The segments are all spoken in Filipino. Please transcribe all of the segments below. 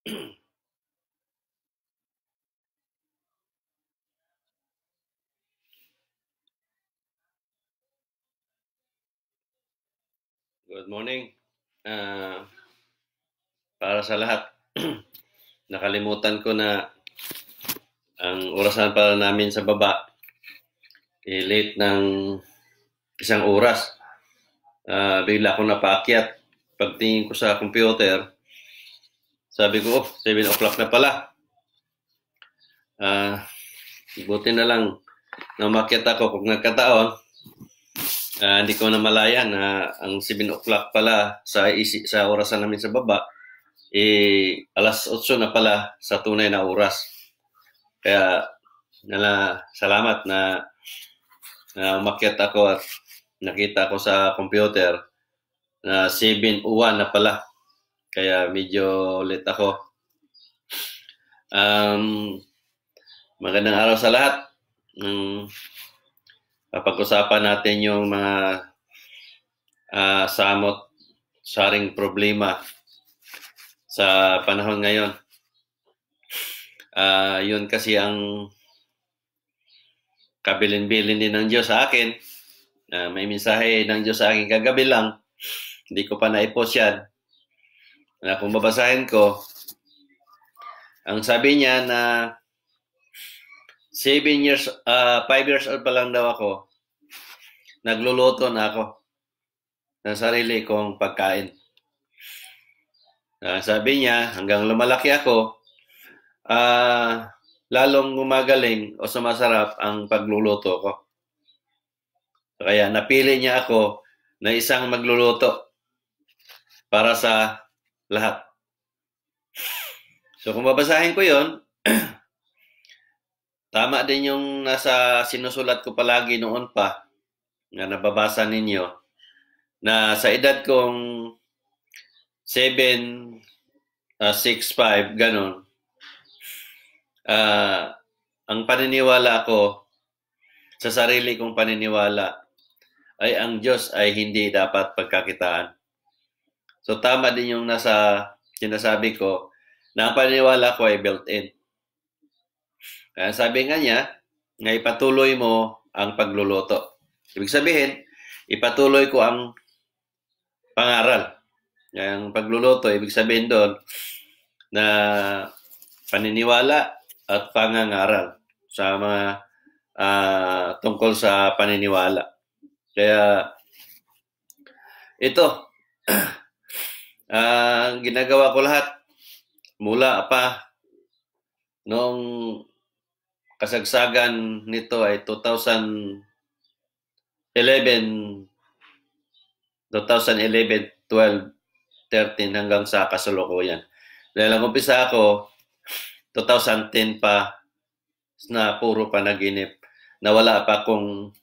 Good morning. Ah, para sa lahat, nakalimutan ko na ang orasan para namin sa baba, late ng isang oras. Bigla akong napaakyat. Pagtingin ko sa computer, sabi ko, 7 o'clock na pala. Buti na lang na umakyat ako kung nagkataon. Hindi ko na malayan na ang 7 o'clock pala sa orasan namin sa baba, alas 8 na pala sa tunay na oras. Kaya salamat na umakyat ako at nakita ko sa computer na 7:01 na pala. Kaya medyo late ako. Magandang araw sa lahat. Papag-usapan natin yung mga saring problema sa panahon ngayon. Yun kasi ang kabilin-bilin din ng Diyos sa akin. May mensahe ng Diyos sa akin kagabi lang. Hindi ko pa na-post yan. Kung babasahin ko, ang sabi niya na 5 years old pa lang daw ako, nagluluto na ako ng sarili kong pagkain. Sabi niya, hanggang lumalaki ako, lalong gumagaling o sumasarap ang pagluluto ko. Kaya napili niya ako na isang magluluto para sa lahat. So kung babasahin ko yon, tama din yung nasa sinusulat ko palagi noon pa, na nababasa ninyo, na sa edad kong 7, 6, 5, ganon, ang paniniwala ko, sa sarili kong paniniwala, ay ang Diyos ay hindi dapat pagkakitaan. So tama din yung nasa sinasabi ko, na ang paniniwala ko ay built-in. Sabi nga niya, na ipatuloy mo ang pagluluto. Ibig sabihin, ipatuloy ko ang pangaral. Ang pagluluto, ibig sabihin doon na paniniwala at pangangaral sa mga tungkol sa paniniwala. Kaya ito, ginagawa ko lahat mula pa noong kasagsagan nito ay 2011, 12, 13 hanggang sa kasalukuyan. Dahil ang umpisa ako, 2010 pa, na puro panaginip, na wala pa akong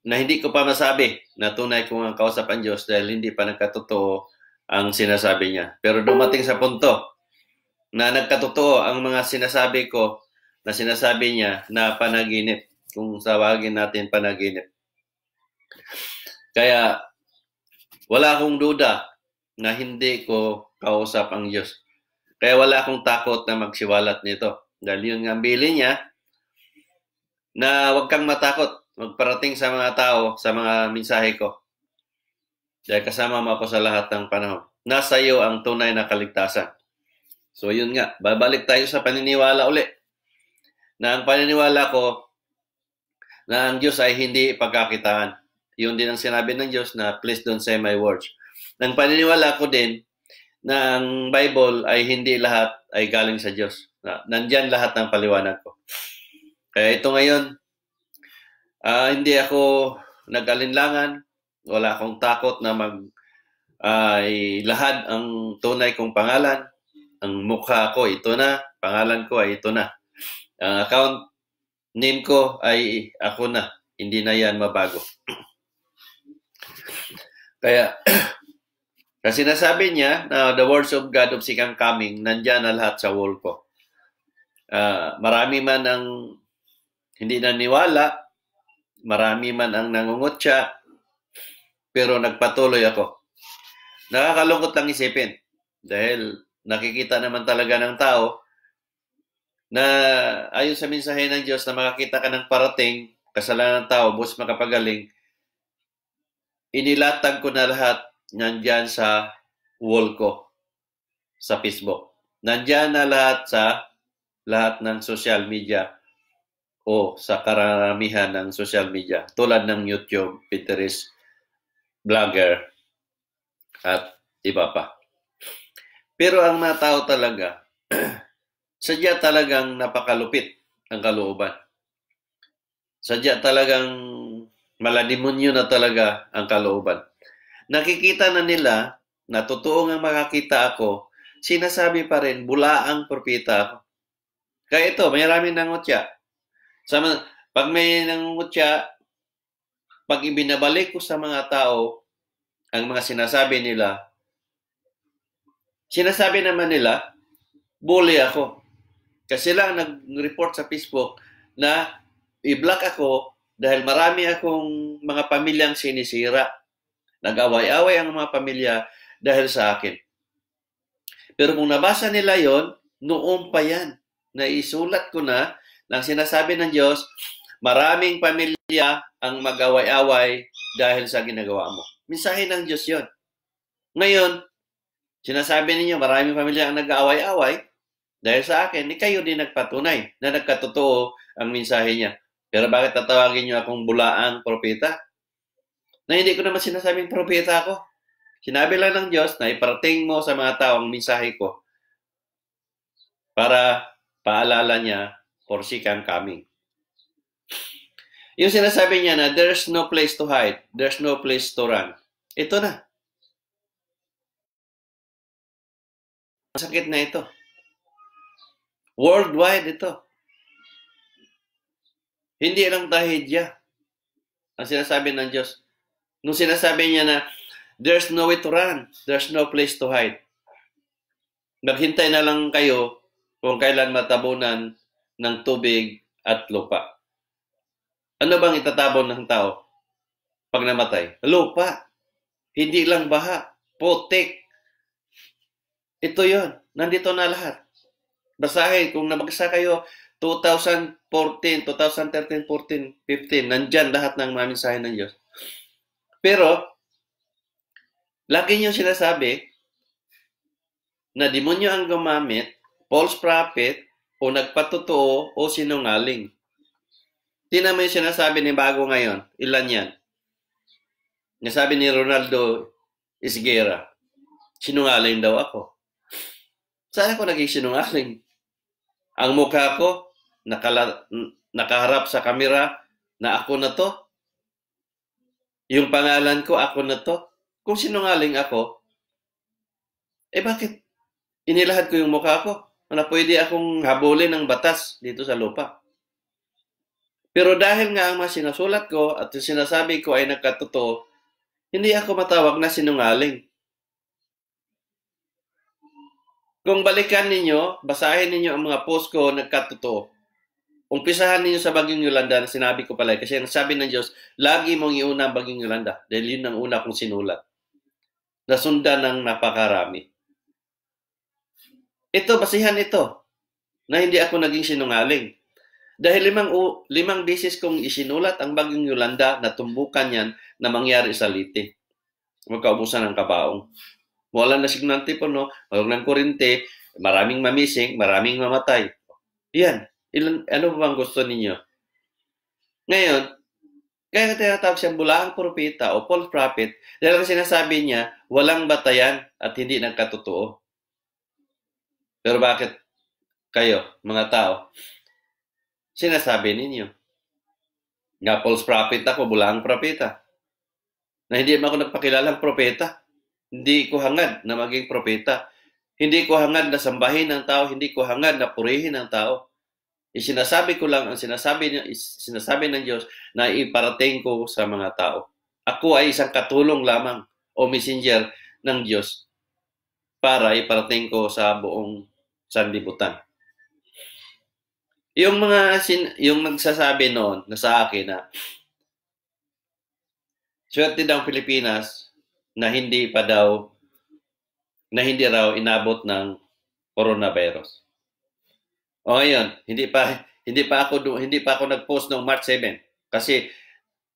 na hindi ko pa masabi na tunay kong ang kausap ang Diyos dahil hindi pa nagkatotoo ang sinasabi niya. Pero dumating sa punto na nagkatotoo ang mga sinasabi ko, na sinasabi niya na panaginip, kung tawagin natin panaginip. Kaya wala akong duda na hindi ko kausap ang Diyos. Kaya wala akong takot na magsiwalat nito. Dahil yun ang bilin niya, na huwag kang matakot magparating sa mga tao, sa mga mensahe ko. Dahil kasama mo ako sa lahat ng panahon. Nasa iyo ang tunay na kaligtasan. So yun nga, babalik tayo sa paniniwala uli. Na ang paniniwala ko na ang Diyos ay hindi pagkakitaan. Yun din ang sinabi ng Diyos na please don't say my words. Ang paniniwala ko din na ang Bible ay hindi lahat ay galing sa Diyos. Nandyan lahat ng paliwanag ko. Kaya ito ngayon, hindi ako nag-alinlangan, wala akong takot na ilahad ang tunay kong pangalan. Ang mukha ko, ito na. Pangalan ko ay ito na. Ang account name ko ay ako na. Hindi na yan mabago. Kaya, kasi nasabi niya na the words of God of second coming, nandyan na lahat sa wall ko. Marami man ang hindi naniwala, marami man ang nangungutya, pero nagpatuloy ako. Nakakalungkot lang isipin Dahil nakikita naman talaga ng tao na ayon sa mensahe ng Diyos na makakita ka ng parating, kasalanan ng tao, bus makapagaling, inilatag ko na lahat nandyan sa wall ko sa Facebook. Nandyan na lahat ng social media o sa karamihan ng social media tulad ng YouTube, Pinterest, Blogger at iba pa. Pero ang mga tao talaga, sadya talagang napakalupit ang kalooban. Sadya talagang maladimonyo na talaga ang kalooban. Nakikita na nila na totoo nga makakita ako, sinasabi pa rin, bulaang propeta ako. Kaya ito, may maraming nangutya. Pag may nangutya, pag ibinabalik ko sa mga tao ang mga sinasabi naman nila, bully ako. Kasi lang nag-report sa Facebook na i-block ako dahil marami akong mga pamilyang sinisira. Nag-away-away ang mga pamilya dahil sa akin. Pero kung nabasa nila yon, noon pa yan. Naisulat ko na ng sinasabi ng Diyos, maraming pamilya ang mag-away-away dahil sa ginagawa mo. Mensahe ng Diyos yon. Ngayon, sinasabi ninyo, maraming pamilya ang nag-away-away dahil sa akin, ni kayo din nagpatunay na nagkatotoo ang mensahe niya. Pero bakit tatawagin niyo akong bulaang propeta? Na hindi ko naman sinasabing propeta ako. Sinabi lang ng Diyos na iparating mo sa mga tao ang mensahe ko para paalala niya for second coming. Yung sinasabi niya na there's no place to hide, there's no place to run. Ito na. Masakit na ito. Worldwide ito. Hindi lang tahidya ang sinasabi ng Diyos. Nung sinasabi niya na there's no way to run, there's no place to hide. Maghintay na lang kayo kung kailan matabunan ng tubig at lupa. Ano bang itatabon ng tao pag namatay? Lupa. Hindi lang baha. Putik. Ito yon. Nandito na lahat. Basahin, kung nabagsa kayo 2014, 2013, 14, 15, nandyan lahat ng mga mensahe ng Diyos. Pero, lagi niyo sinasabi na demonyo ang gumamit, false prophet, o nagpatotoo, o sinungaling. Tingnan mo yung sinasabi ni Bago ngayon. Ilan yan? Nasabi ni Ronaldo Isguera, sinungaling daw ako. Saan ako naging sinungaling? Ang mukha ko, nakaharap sa kamera na ako na to. Yung pangalan ko, ako na to. Kung sinungaling ako, bakit inilahad ko yung mukha ko? Na pwede akong habulin ng batas dito sa lupa. Pero dahil nga ang mga sinasulat ko at sinasabi ko ay nagkatotoo, hindi ako matawag na sinungaling. Kung balikan ninyo, basahin ninyo ang mga post ko, nagkatotoo. Umpisahan ninyo sa Bagyong Yolanda na sinabi ko pala. Kasi ang sabi ng Diyos, lagi mong iuna ang Bagyong Yolanda. Dahil yun ang una kong sinulat. Nasundan ng napakarami. Ito, basihan ito. Na hindi ako naging sinungaling. Dahil limang beses kong isinulat ang Bagyong Yolanda na tumbukan yan na mangyari sa Leyte. Magkaubusan ng kabaong. Wala na signante po, no? Walang ng kurente, maraming mamising, maraming mamatay. Yan. Ano ba ang gusto ninyo? Ngayon, kaya tinatawag siyang bulaang propeta o false prophet dahil ang sinasabi niya, walang batayan at hindi nagkatotoo. Pero bakit kayo, mga tao, sinasabi ninyo nga false prophet ako, bulaang propeta, na hindi man ako nagpakilalang propeta. Hindi ko hangad na maging propeta. Hindi ko hangad na sambahin ang tao. Hindi ko hangad na purihin ang tao. Isinasabi ko lang ang sinasabi ng Diyos na iparating ko sa mga tao. Ako ay isang katulong lamang o messenger ng Diyos para iparating ko sa buong sanlibutan. Yung nagsasabi noon na sa akin na swerte daw ang Pilipinas na hindi pa daw na hindi raw inabot ng coronavirus. O ngayon, hindi pa ako nag-post noong March 7 kasi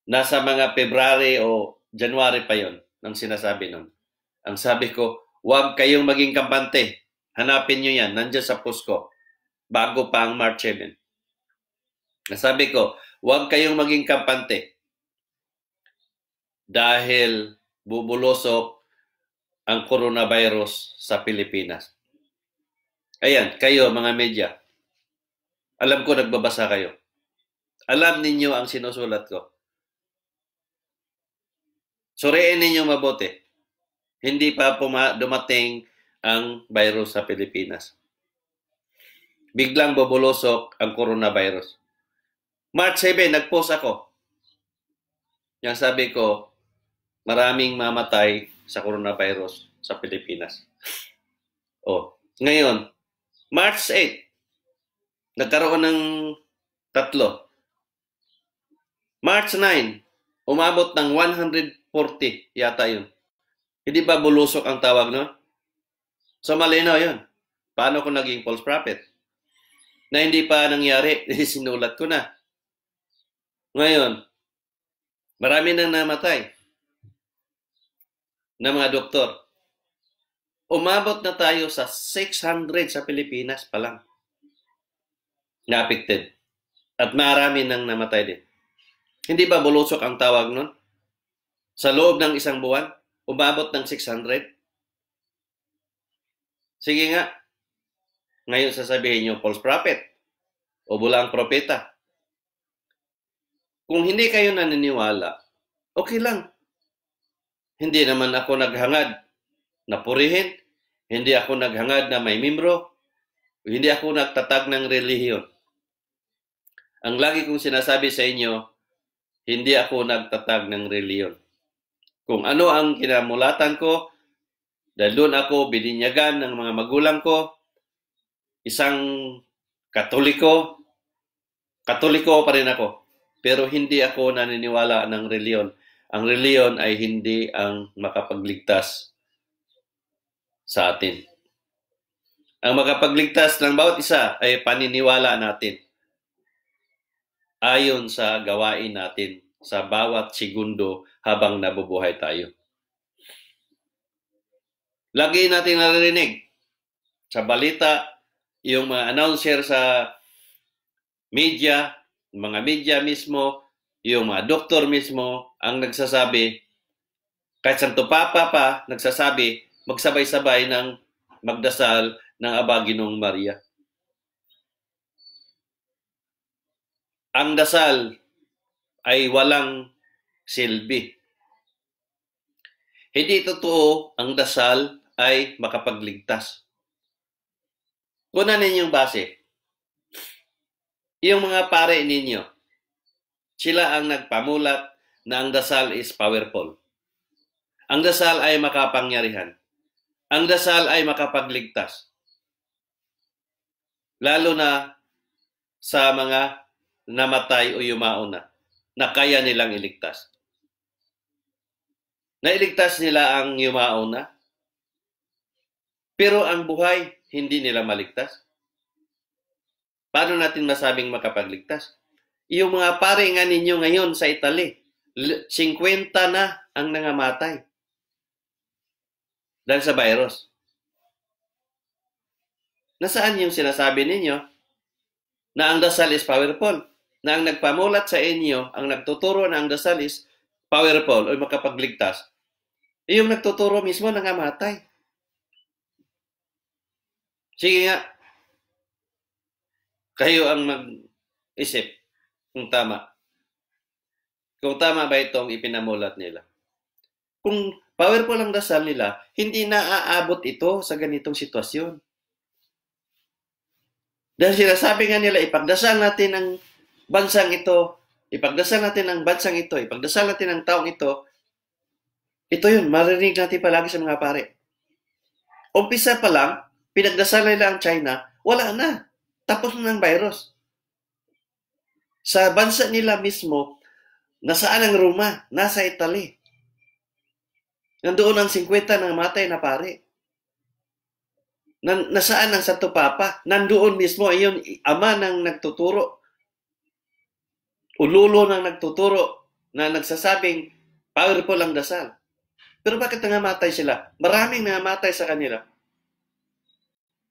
nasa mga February o January pa 'yon nang sinasabi noon. Ang sabi ko, huwag kayong maging kampante. Hanapin niyo 'yan, nandiyan sa post ko bago pa ang March 7. Nasabi ko, huwag kayong maging kampante dahil bubulosok ang coronavirus sa Pilipinas. Ayan, kayo mga media, alam ko nagbabasa kayo. Alam ninyo ang sinusulat ko. Suriin ninyo mabuti. Hindi pa dumating ang virus sa Pilipinas. Biglang bubulosok ang coronavirus. March 7, nag-post ako. Yang sabi ko, maraming mamatay sa coronavirus sa Pilipinas. Ngayon, March 8, nagkaroon ng 3. March 9, umabot ng 140 yata yun. Hindi ba bulusok ang tawag nun? So malinaw yun. Paano ko naging false prophet? Na hindi pa nangyari, sinulat ko na. Ngayon, marami nang namatay na mga doktor. Umabot na tayo sa 600 sa Pilipinas pa lang na affected. At marami nang namatay din. Hindi ba bulusok ang tawag nun? Sa loob ng isang buwan, umabot ng 600? Sige nga. Ngayon sasabihin nyo, false prophet o bulang propeta. Kung hindi kayo naniniwala, okay lang. Hindi naman ako naghangad na purihin. Hindi ako naghangad na may membro. Hindi ako nagtatag ng relihiyon. Ang lagi kong sinasabi sa inyo, hindi ako nagtatag ng relihiyon. Kung ano ang kinamulatan ko, dahil doon ako bininyagan ng mga magulang ko, isang Katoliko pa rin ako. Pero hindi ako naniniwala ng reliyon. Ang reliyon ay hindi ang makapagligtas sa atin. Ang makapagligtas ng bawat isa ay paniniwala natin. Ayon sa gawain natin sa bawat segundo habang nabubuhay tayo. Lagi natin naririnig sa balita, yung mga announcer sa media, mga media mismo, yung mga doktor mismo, ang nagsasabi, kahit Santo Papa pa, nagsasabi, magsabay-sabay ng magdasal ng Aba Ginoong Maria. Ang dasal ay walang silbi. Hindi totoo ang dasal ay makapagligtas. Kunan ninyong base. Yung mga pare ninyo, sila ang nagpamulat na ang dasal is powerful. Ang dasal ay makapangyarihan. Ang dasal ay makapagligtas. Lalo na sa mga namatay o yumao na kaya nilang iligtas. Nailigtas nila ang yumao na, pero ang buhay, hindi nila maligtas. Paano natin masabing makapagligtas? Yung mga pare nga ninyo ngayon sa Italy, 50 na ang nangamatay dahil sa virus. Nasaan yung sinasabi ninyo na ang dasal is powerful? Na ang nagpamulat sa inyo, ang nagtuturo na ang dasal is powerful o makapagligtas, yung nagtuturo mismo nangamatay. Sige nga, kayo ang mag-isip kung tama. Kung tama ba itong ipinamulat nila. Kung powerful ang dasal nila, hindi na aabot ito sa ganitong sitwasyon. Dahil sinasabi nga nila, ipagdasal natin ang bansang ito, ipagdasal natin ang bansang ito, ipagdasal natin ang taong ito. Ito yun, marinig natin palagi sa mga pare. Umpisa pa lang, pinagdasal nila ang China, wala na. Tapos na ng virus. Sa bansa nila mismo, nasaan ang Roma? Nasa Italy. Nandoon ang 50 ng matay na pare. Nasaan ang Santo Papa? Nandoon mismo, iyon, ama nang nagtuturo. Ululo nang nagtuturo na nagsasabing powerful ang dasal. Pero bakit nangamatay sila? Maraming nangamatay sa kanila.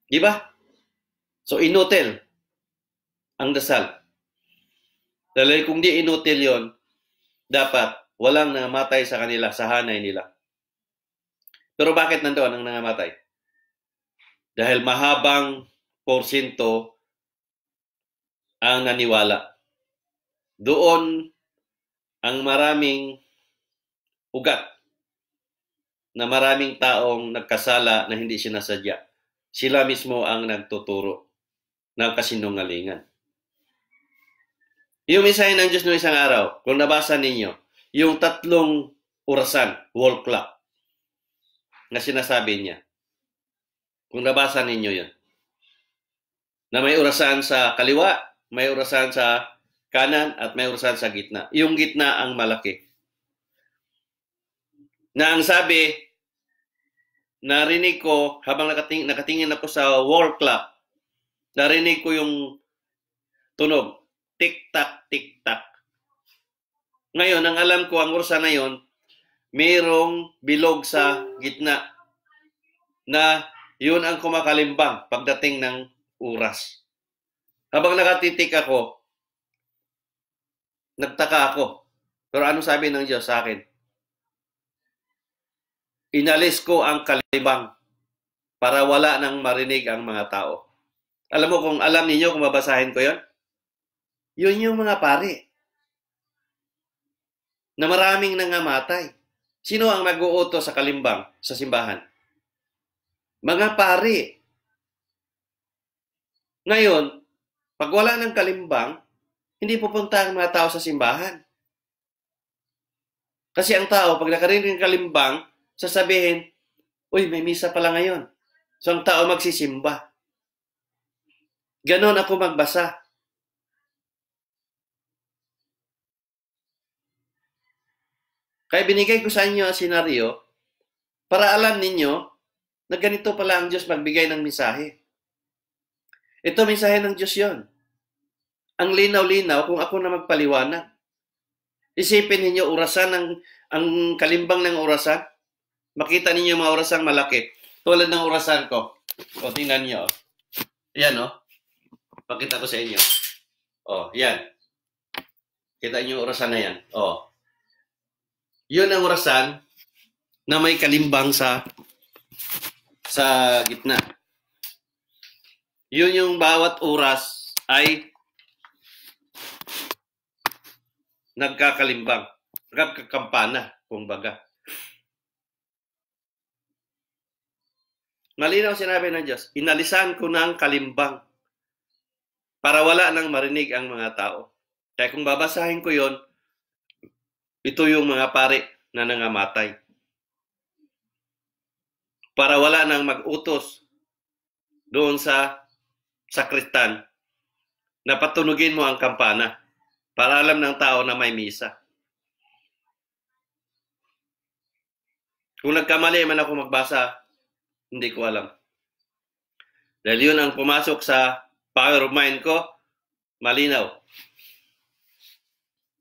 Di ba? So, inutil ang dasal. Dahil kung di inutil yon, dapat walang nangamatay sa kanila, sa hanay nila. Pero bakit nandoon ang nangamatay? Dahil mahabang porsyento ang naniwala. Doon ang maraming ugat na maraming taong nagkasala na hindi sinasadya. Sila mismo ang nagtuturo ng kasinungalingan. Yung mensahe ng Diyos noong isang araw, kung nabasa ninyo, yung 3 orasan, wall clock, na sinasabi niya. Kung nabasa ninyo yun. Na may orasan sa kaliwa, may orasan sa kanan, at may orasan sa gitna. Yung gitna ang malaki. Na ang sabi, narinig ko, habang nakatingin ako sa wall clock, narinig ko yung tunog. Tik-tak, tik-tak. Ngayon, ang alam ko, ang orasan na yon, mayroong bilog sa gitna na yun ang kumakalimbang pagdating ng oras. Habang nakatitik ako, nagtaka ako. Pero ano sabi ng Diyos sa akin? Inalis ko ang kalimbang para wala nang marinig ang mga tao. Alam mo, kung alam ninyo kung mabasahin ko yon, yun yung mga pari na maraming nangamatay. Sino ang mag-uuto sa kalimbang sa simbahan? Mga pari. Ngayon, pag wala ng kalimbang, hindi pupunta ang mga tao sa simbahan. Kasi ang tao, pag nakarinig ng kalimbang, sasabihin, uy, may misa pala ngayon. So ang tao magsisimba. Ganon ako magbasa. Kaya binigay ko sa inyo ang senaryo para alam ninyo na ganito pala ang Diyos magbigay ng mensahe. Ito mensahe ng Diyos yon. Ang linaw-linaw kung ako na magpaliwanag. Isipin ninyo, orasan ang kalimbang ng orasan. Makita ninyo mga orasang malaki. Tulad ng orasan ko. O, tingnan nyo. Yan, o. Pakita ko sa inyo. O, yan. Kita nyo orasan na yan. O. Yun ang orasan na may kalimbang sa gitna. Yun yung bawat oras ay nagkakalimbang. Nagkakampana, kumbaga. Malinaw sinabi ng Diyos, inalisan ko ng kalimbang para wala nang marinig ang mga tao. Kaya kung babasahin ko yon, ito yung mga pari na nangamatay. Para wala nang mag-utos doon sa sakristan na patunugin mo ang kampana para alam ng tao na may misa. Kung nagkamali man ako magbasa, hindi ko alam. Dahil yun ang pumasok sa power of mind ko, malinaw.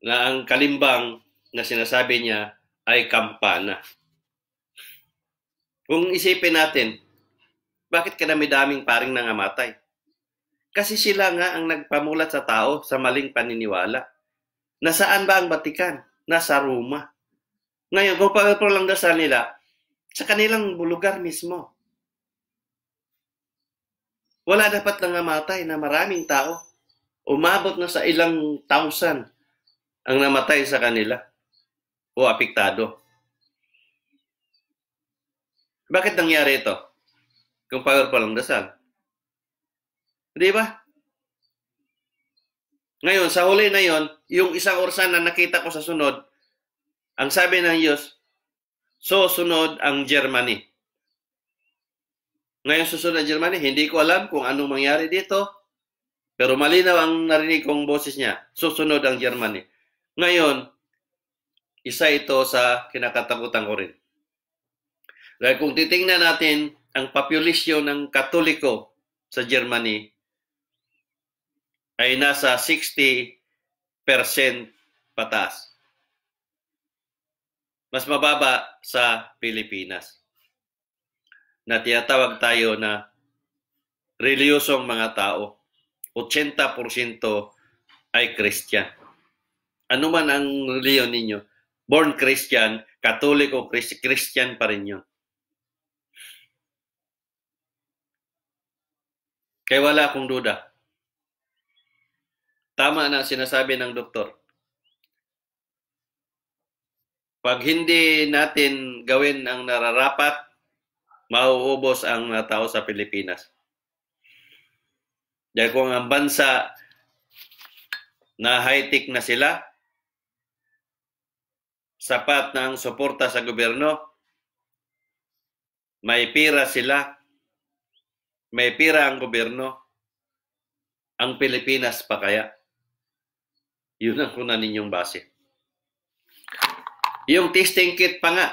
Na ang kalimbang na sinasabi niya ay kampana. Kung isipin natin, bakit kadami-daming paring nangamatay? Kasi sila nga ang nagpamulat sa tao sa maling paniniwala. Nasaan ba ang Batikan? Nasa Roma. Ngayon, kung pag-pro lang dasal nila, sa kanilang lugar mismo. Wala dapat nangamatay na maraming tao. Umabot na sa ilang thousand ang namatay sa kanila o apektado. Bakit nangyari ito? Kung powerful ang dasal. Di ba? Ngayon, sa huli na yon, yung isang orasan na nakita ko sa sunod, ang sabi ng Diyos, susunod ang Germany. Ngayon susunod ang Germany, hindi ko alam kung anong mangyari dito, pero malinaw ang narinig kong boses niya, susunod ang Germany. Ngayon, isa ito sa kinakatakutan ko rin. Dahil kung titingnan natin ang populasyon ng Katoliko sa Germany ay nasa 60% pataas. Mas mababa sa Pilipinas, na tinatawag tayo na reliyosong mga tao. 80% ay Christian. Ano man ang reliyon ninyo, born Christian, Catholic o Christian pa rin yun. Kaya wala akong duda. Tama na sinasabi ng doktor. Pag hindi natin gawin ang nararapat, mauubos ang mga tao sa Pilipinas. Dahil kung ang bansa na high-tech na sila, sapat na ang suporta sa gobyerno, may pira sila, may pira ang gobyerno, ang Pilipinas pa kaya? Yun ang kunan ninyong base. Yung testing kit pa nga,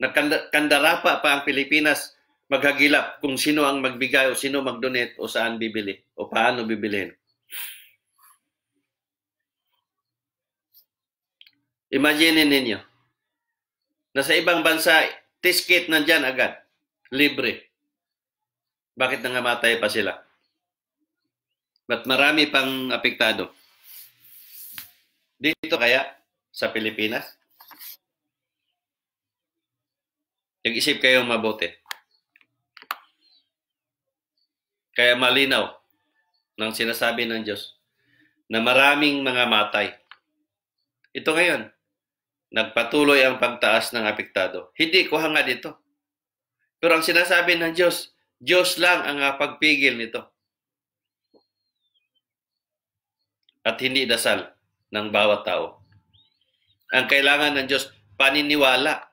nakandarapa pa ang Pilipinas maghagilap kung sino ang magbigay o sino mag-donate o saan bibili o paano bibilhin. Imagine ninyo, na sa ibang bansa, test kit nandyan agad, libre. Bakit nangamatay pa sila? Ba't marami pang apektado? Dito kaya, sa Pilipinas? Nag-isip kayong mabuti. Kaya malinaw ng sinasabi ng Diyos na maraming mga matay. Ito ngayon, nagpatuloy ang pagtaas ng apektado. Hindi ko hangad ito. Pero ang sinasabi ng Diyos, Diyos lang ang pagpigil nito. At hindi dasal ng bawat tao. Ang kailangan ng Diyos, paniniwala.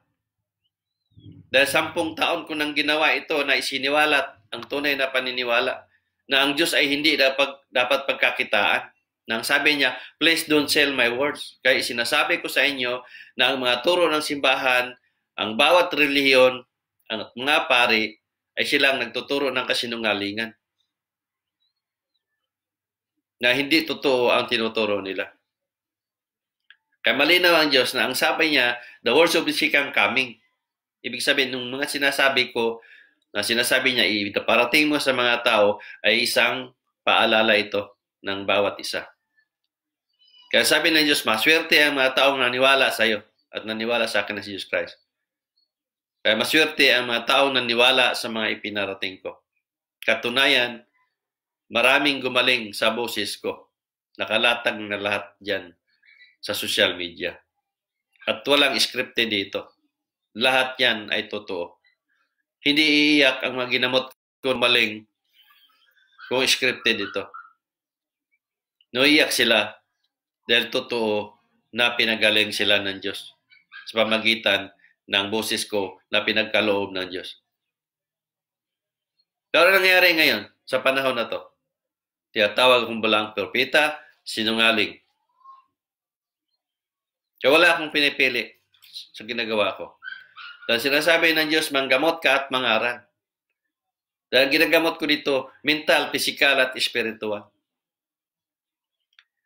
Dahil 10 taon ko nang ginawa ito na isiniwalat ang tunay na paniniwala na ang Diyos ay hindi dapat pagkakitaan. Nang sabi niya, please don't sell my words. Kaya sinasabi ko sa inyo na ang mga turo ng simbahan, ang bawat relihiyon, ang mga pari, ay silang nagtuturo ng kasinungalingan. Na hindi totoo ang tinuturo nila. Kaya malinaw ang Diyos na ang sabi niya, the words of the sick are coming. Ibig sabihin, nung mga sinasabi ko, na sinasabi niya, iparating mo sa mga tao, ay isang paalala ito ng bawat isa. Kaya sabi ng Diyos, maswerte ang mga taong naniwala sa iyo at naniwala sa akin na si Jesus Christ. Kaya maswerte ang mga taong naniwala sa mga ipinarating ko. Katunayan, maraming gumaling sa boses ko. Nakalatag na lahat dyan sa social media. At walang scripted dito. Lahat yan ay totoo. Hindi iiyak ang mga ginamot ko maling kung scripted ito. No, iiyak sila dahil totoo na pinagaling sila ng Diyos sa pamagitan ng boses ko na pinagkaloob ng Diyos. Pero nangyari ngayon sa panahon na to, tinatawag kong balang propeta, sinungaling. Kaya wala akong pinipili sa ginagawa ko. Dahil sinasabi ng Diyos, manggamot ka at mangaral. Dahil ginagamot ko dito, mental, physical at spiritual.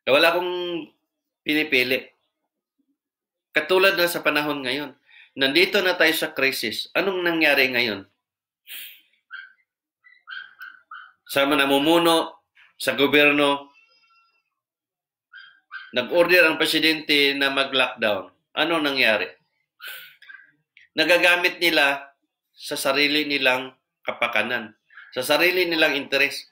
Kaya wala akong pinipili. Katulad na sa panahon ngayon, nandito na tayo sa crisis. Anong nangyari ngayon? Sa namumuno, sa gobyerno, nag-order ang presidente na mag-lockdown. Ano nangyari? Nagagamit nila sa sarili nilang kapakanan, sa sarili nilang interes.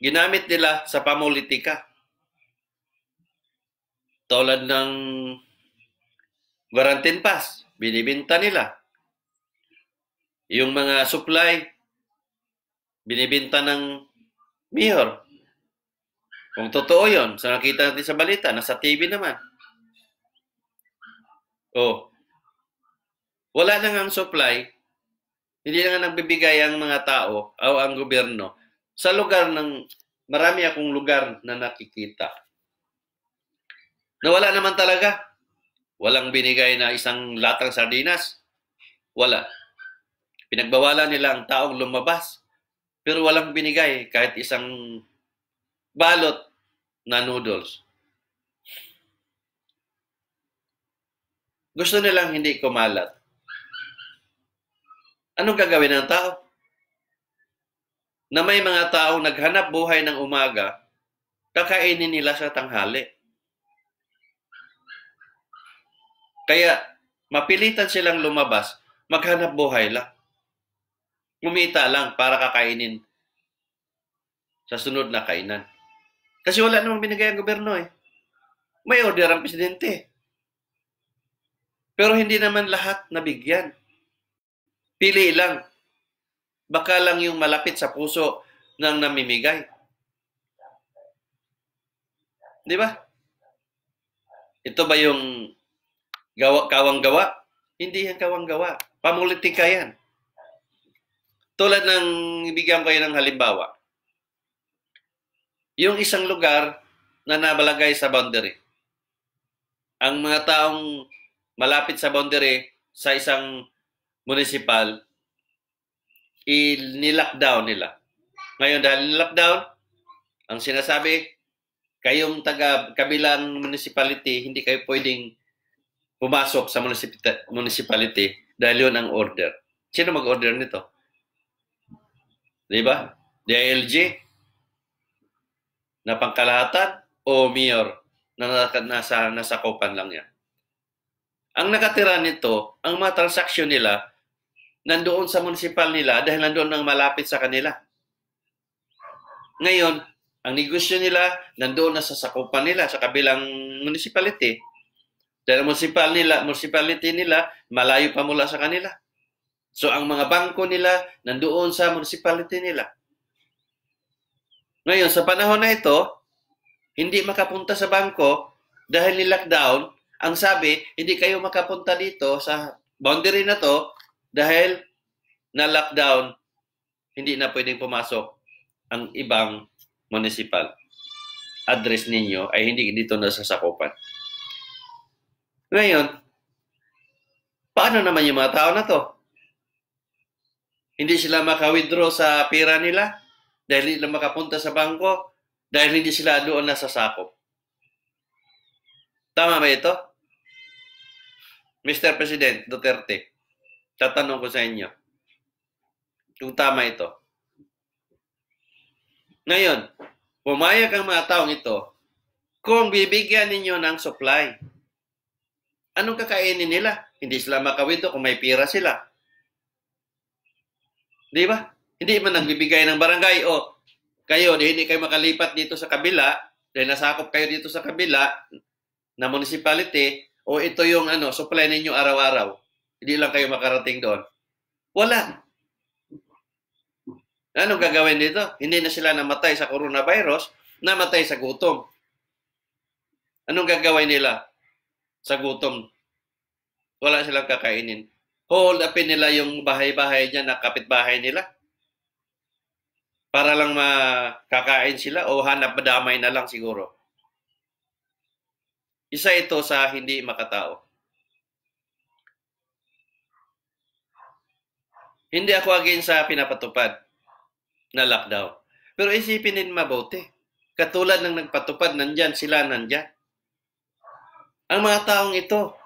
Ginamit nila sa pamulitika. Tulad ng guarantine pass, binibenta nila. Yung mga supply, binibenta ng mayor. Kung totoo yun, sa nakita natin sa balita, nasa TV naman. Oh, wala na nga ang supply, hindi na nga nagbibigay ang mga tao o ang gobyerno sa lugar ng, marami akong lugar na nakikita. Na wala naman talaga. Walang binigay na isang latang sardinas. Wala. Pinagbawalan nila ang taong lumabas. Pero walang binigay kahit isang balot na noodles. Gusto nilang hindi kumalat. Anong gagawin ng tao? Na may mga taong naghanap buhay ng umaga, kakainin nila sa tanghali. Kaya mapilitan silang lumabas, maghanap buhay lang. Kumita lang para kakainin sa sunod na kainan. Kasi wala namang binigay ang gobyerno eh. May order ang presidente. Pero hindi naman lahat nabigyan. Pili lang. Baka lang yung malapit sa puso ng namimigay. Di ba? Ito ba yung kawang-gawa? Hindi yan kawang-gawa. Pamulitika yan. Tulad ng ibigyan kayo ng halimbawa. Yung isang lugar na nabalagay sa boundary. Ang mga taong malapit sa boundary sa isang municipal, i-lockdown nila. Ngayon dahil lockdown, ang sinasabi, kayong taga-kabilang municipality, hindi kayo pwedeng pumasok sa municipality dahil yun ang order. Sino mag-order nito? Diba? DILG na pangkalahatan o mayor na nasakupan lang yan. Ang nakatira nito, ang mga transaksyon nila, nandoon sa municipal nila dahil nandoon ang malapit sa kanila. Ngayon, ang negosyo nila, nandoon na sa sakupan nila, sa kabilang municipality. Dahil municipality nila, malayo pa mula sa kanila. So, ang mga bangko nila, nandoon sa municipality nila. Ngayon, sa panahon na ito, hindi makapunta sa bangko dahil ni-lockdown. Ang sabi, hindi kayo makapunta dito sa boundary na to dahil na-lockdown, hindi na pwedeng pumasok ang ibang municipal. Address ninyo ay hindi dito nasasakupan. Ngayon, paano naman yung mga tao na to? Hindi sila maka-withdraw sa pera nila dahil hindi makapunta sa bangko dahil hindi sila doon nasasakop. Tama ba ito? Mr. President Duterte, tatanong ko sa inyo kung tama ito. Ngayon, pumayag ang mga taong ito kung bibigyan ninyo ng supply. Anong kakainin nila? Hindi sila makawito kung may pira sila. Di ba? Hindi man nagbibigay ng barangay o kayo, hindi kayo makalipat dito sa kabila dahil nasakop kayo dito sa kabila na municipality o ito yung supply ninyo araw-araw. Hindi lang kayo makarating doon. Wala. Anong gagawin dito? Hindi na sila namatay sa coronavirus, namatay sa gutom. Anong gagawin nila sa gutom? Wala silang kakainin. Hold upin nila yung bahay-bahay dyan na kapitbahay nila. Para lang makakain sila o hanap madamay na lang siguro. Isa ito sa hindi makatao. Hindi ako against sa pinapatupad na lockdown. Pero isipin din mabuti. Katulad ng nagpatupad, nandyan sila, nandyan. Ang mga taong ito,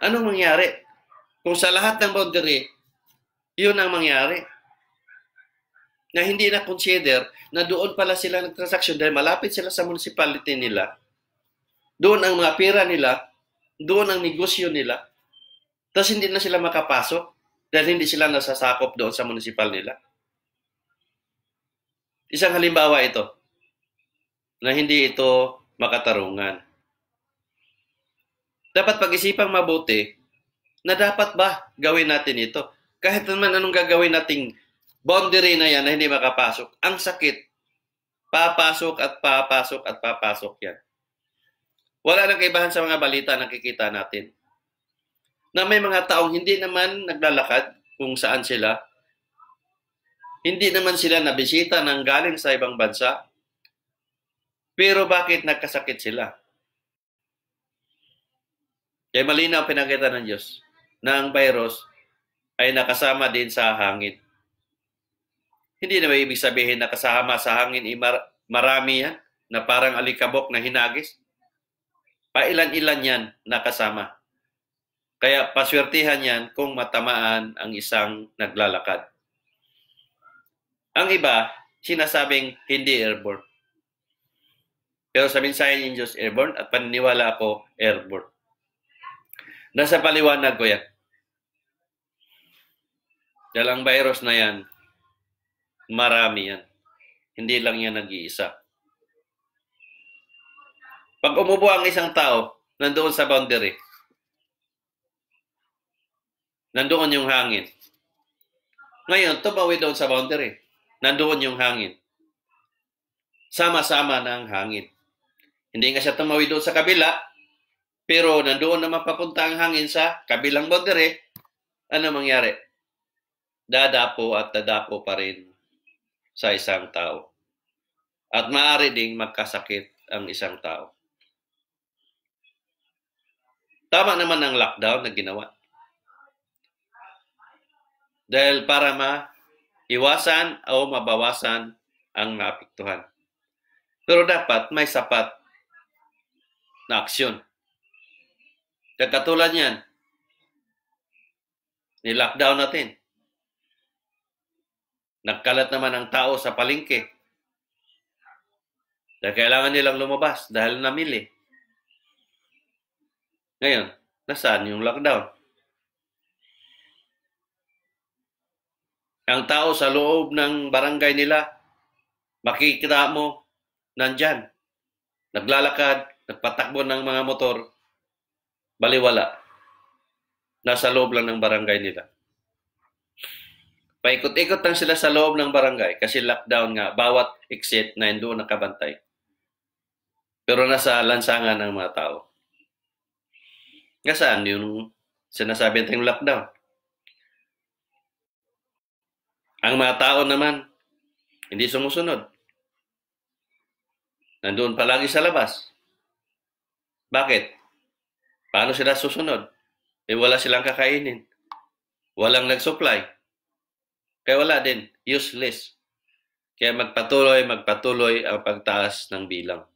anong mangyari? Kung sa lahat ng boundary, yun ang mangyari. Na hindi na consider na doon pala sila nagtransaksyon dahil malapit sila sa municipality nila. Doon ang mga pera nila, doon ang negosyo nila. Tapos hindi na sila makapasok dahil hindi sila nasasakop doon sa municipal nila. Isang halimbawa ito na hindi ito makatarungan. Dapat pag-isipang mabuti na dapat ba gawin natin ito? Kahit naman anong gagawin nating boundary na yan na hindi makapasok, ang sakit. Papasok at papasok at papasok yan. Wala nang kaibahan sa mga balita na nakikita natin. Na may mga taong hindi naman naglalakad kung saan sila. Hindi naman sila nabisita ng galing sa ibang bansa. Pero bakit nagkasakit sila? Kaya malinaw pinakita ng Diyos na ang virus ay nakasama din sa hangin. Hindi na ibig sabihin na kasama sa hangin marami yan na parang alikabok na hinagis. Pailan-ilan yan nakasama. Kaya paswertihan yan kung matamaan ang isang naglalakad. Ang iba, sinasabing hindi airborne. Pero sa mensahe ng Diyos, airborne, at paniniwala ako, airborne. Nasa paliwanag ko yan. Dahil ang virus na yan, marami yan. Hindi lang yan nag-iisa. Pag umubo ang isang tao, nandoon sa boundary. Nandoon yung hangin. Ngayon, tumawid doon sa boundary. Nandoon yung hangin. Sama-sama na ang hangin. Hindi nga siya tumawid doon sa kabila, pero nandoon naman papunta ang hangin sa kabilang boundary. Ano mangyari? Dadapo at dadapo pa rin sa isang tao. At maaari ding magkasakit ang isang tao. Tama naman ang lockdown na ginawa. Dahil para maiwasan o mabawasan ang naapektuhan. Pero dapat may sapat na aksyon. Katulad niyan, ni-lockdown natin. Nagkalat naman ang tao sa palengke. Dahil kailangan nilang lumabas dahil namili. Ngayon, nasaan yung lockdown? Ang tao sa loob ng barangay nila, makikita mo, nandyan. Naglalakad, nagpatakbo ng mga motor, baliwala. Nasa loob lang ng barangay nila. Paikot-ikot lang sila sa loob ng barangay kasi lockdown nga, bawat exit na doon nakabantay. Pero nasa lansangan ng mga tao. Nga saan yung sinasabi natin lockdown? Ang mga tao naman, hindi sumusunod. Nandoon palagi sa labas. Bakit? Paano sila susunod? Wala silang kakainin. Walang nag-supply. Kaya wala din. Useless. Kaya magpatuloy ang pagtaas ng bilang.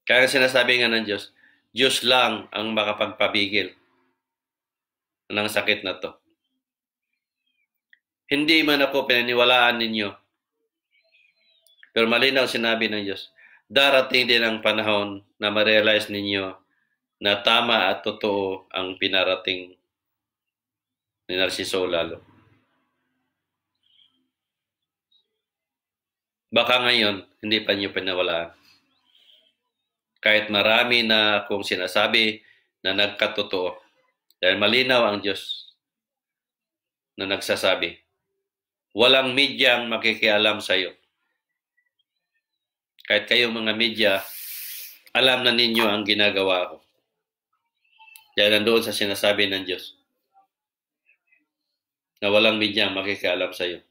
Kaya sinasabi nga ng Diyos, Diyos lang ang makapagpabigil ng sakit na to. Hindi man ako pinaniwalaan ninyo. Pero malinaw sinabi ng Diyos, darating din ang panahon na ma-realize ninyo na tama at totoo ang pinarating ni Narciso lalo. Baka ngayon, hindi pa niyo pinawalaan. Kahit marami na akong sinasabi na nagkatotoo. Dahil malinaw ang Diyos na nagsasabi, walang medyang makikialam sa iyo. Kahit kayong mga media, alam na ninyo ang ginagawa ko. Dahil nandoon sa sinasabi ng Diyos na walang medyang makikialam sa iyo.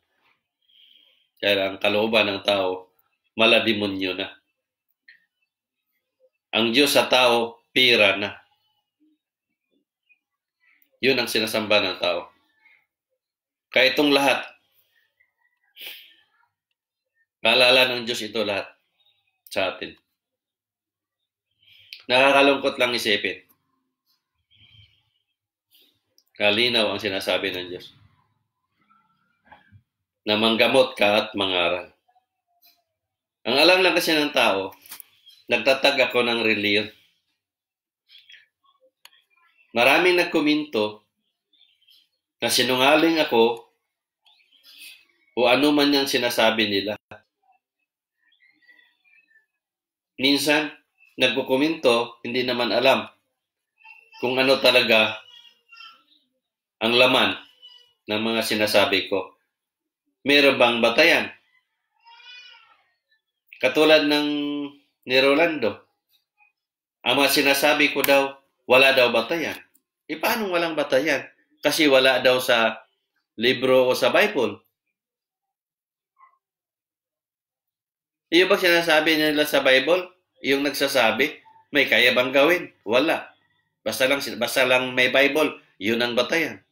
Dahil ang kalooban ng tao, malademonyo na. Ang Diyos sa tao, pira na. Yun ang sinasamba ng tao. Kaya itong lahat, paalala ng Diyos ito lahat sa atin. Nakakalungkot lang isipin. Kalinaw ang sinasabi ng Diyos. Na manggamot ka at mangaral. Ang alam lang kasi ng tao, nagtatag ako ng reliyon. Maraming nagkomento na sinungaling ako o ano man yung sinasabi nila. Minsan, nagkukomento, hindi naman alam kung ano talaga ang laman ng mga sinasabi ko. Meron bang batayan? Katulad ng ni Rolando, ang mga sinasabi ko daw, wala daw batayan. Paano walang batayan? Kasi wala daw sa libro o sa Bible. Yung ba sinasabi nila sa Bible? Yung nagsasabi, may kaya bang gawin? Wala. Basta lang may Bible, yun ang batayan.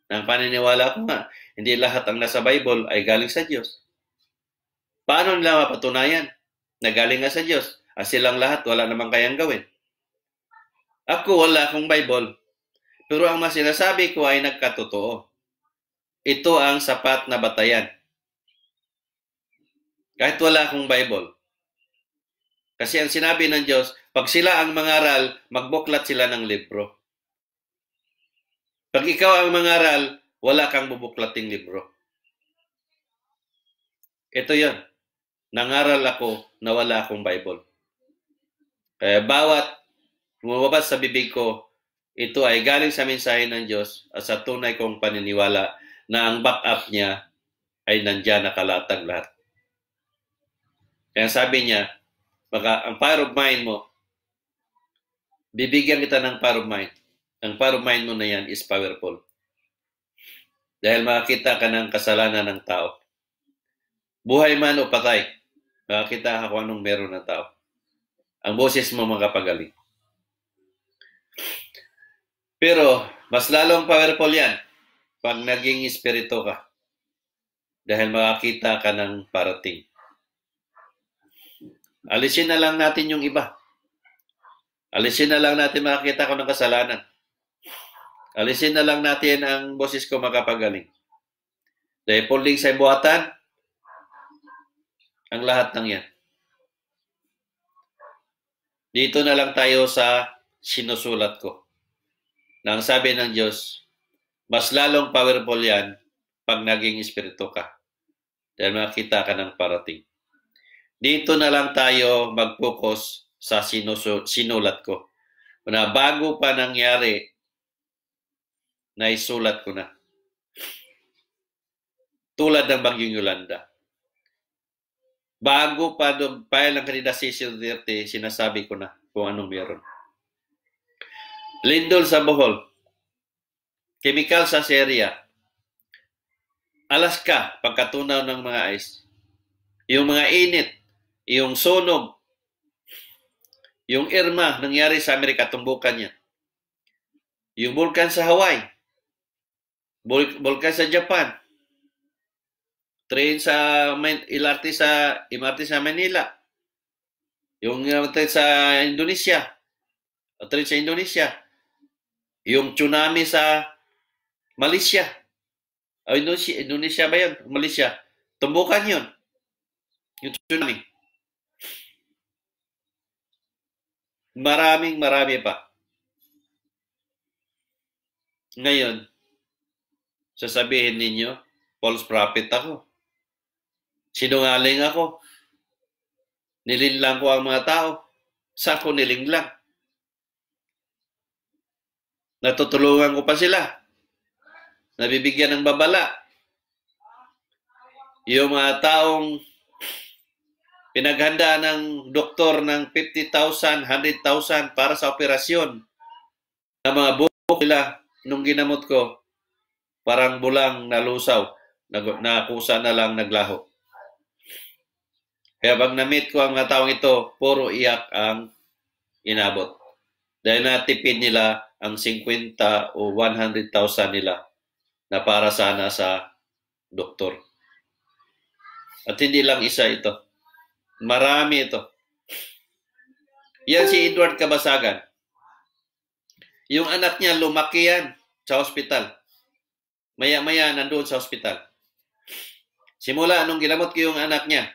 Ang paniniwala ko nga, hindi lahat ang nasa Bible ay galing sa Diyos. Paano nila mapatunayan na galing nga sa Diyos? Silang lahat, wala namang kayang gawin. Ako, wala akong Bible. Pero ang mas sinasabi ko ay nagkatotoo. Ito ang sapat na batayan. Kahit wala akong Bible. Kasi ang sinabi ng Diyos, pag sila ang mangaral, magbuklat sila ng libro. Pag ikaw ang mangaral, wala kang bubuklating libro. Ito yon. Nangaral ako na wala akong Bible. Kaya bawat lumabas sa bibig ko, ito ay galing sa mensahe ng Diyos at sa tunay kong paniniwala na ang backup niya ay nandiyan nakalatag lahat. Kaya sabi niya, baka ang power of mind mo, bibigyan kita ng power of mind. Ang power of mind mo na yan is powerful. Dahil makakita ka ng kasalanan ng tao. Buhay man o patay, makakita ka kung anong meron ng tao. Ang boses mo makapagaling. Pero, mas lalong powerful yan pag naging espiritu ka. Dahil makakita ka ng parating. Alisin na lang natin yung iba. Alisin na lang natin makakita ko ng kasalanan. Alisin na lang natin ang boses ko makapagaling. Dahil puling sa buhatan, ang lahat ng yan. Dito na lang tayo sa sinusulat ko. Na ang sabi ng Diyos, mas lalong powerful yan pag naging espiritu ka. Dahil makita ka ng parating. Dito na lang tayo mag-focus sa sinulat ko. Na bago pa nangyari, naisulat ko na. Tulad ng Bagyong Yolanda. Bago pa doon, file ng kanina CC30, sinasabi ko na kung anong meron. Lindol sa Bohol. Chemical sa Syria. Alaska, pagkatunaw ng mga ice. Yung mga init, yung sunog, yung Irma, nangyari sa Amerika, tumbukan niya. Yung vulkan sa Hawaii, vulkan sa Japan, train sa MRT sa Manila, yung train sa Indonesia, yung tsunami sa Malaysia, Indonesia ba yun? Malaysia, tumbukan yun, yung tsunami. Marami pa. Ngayon, sasabihin ninyo, false prophet ako. Sinungaling ako. Nilinlang ko ang mga tao. Saan ko nilinglang? Natutulungan ko pa sila. Nabibigyan ng babala. Yung mga taong pinaghanda ng doktor ng 50,000, 100,000 para sa operasyon. Na mga buhok nila nung ginamot ko, parang bulang nalusaw, nakusa na lang naglaho. Kaya pag na-meet ko ang mga taong ito, puro iyak ang inabot. Dahil natipid nila ang 50 o 100,000 nila na para sana sa doktor. At hindi lang isa ito. Marami ito. Yan si Edward Kabasagan. Yung anak niya, lumaki yan sa ospital. Maya-maya nandoon sa ospital. Simula nung ginamot ko yung anak niya,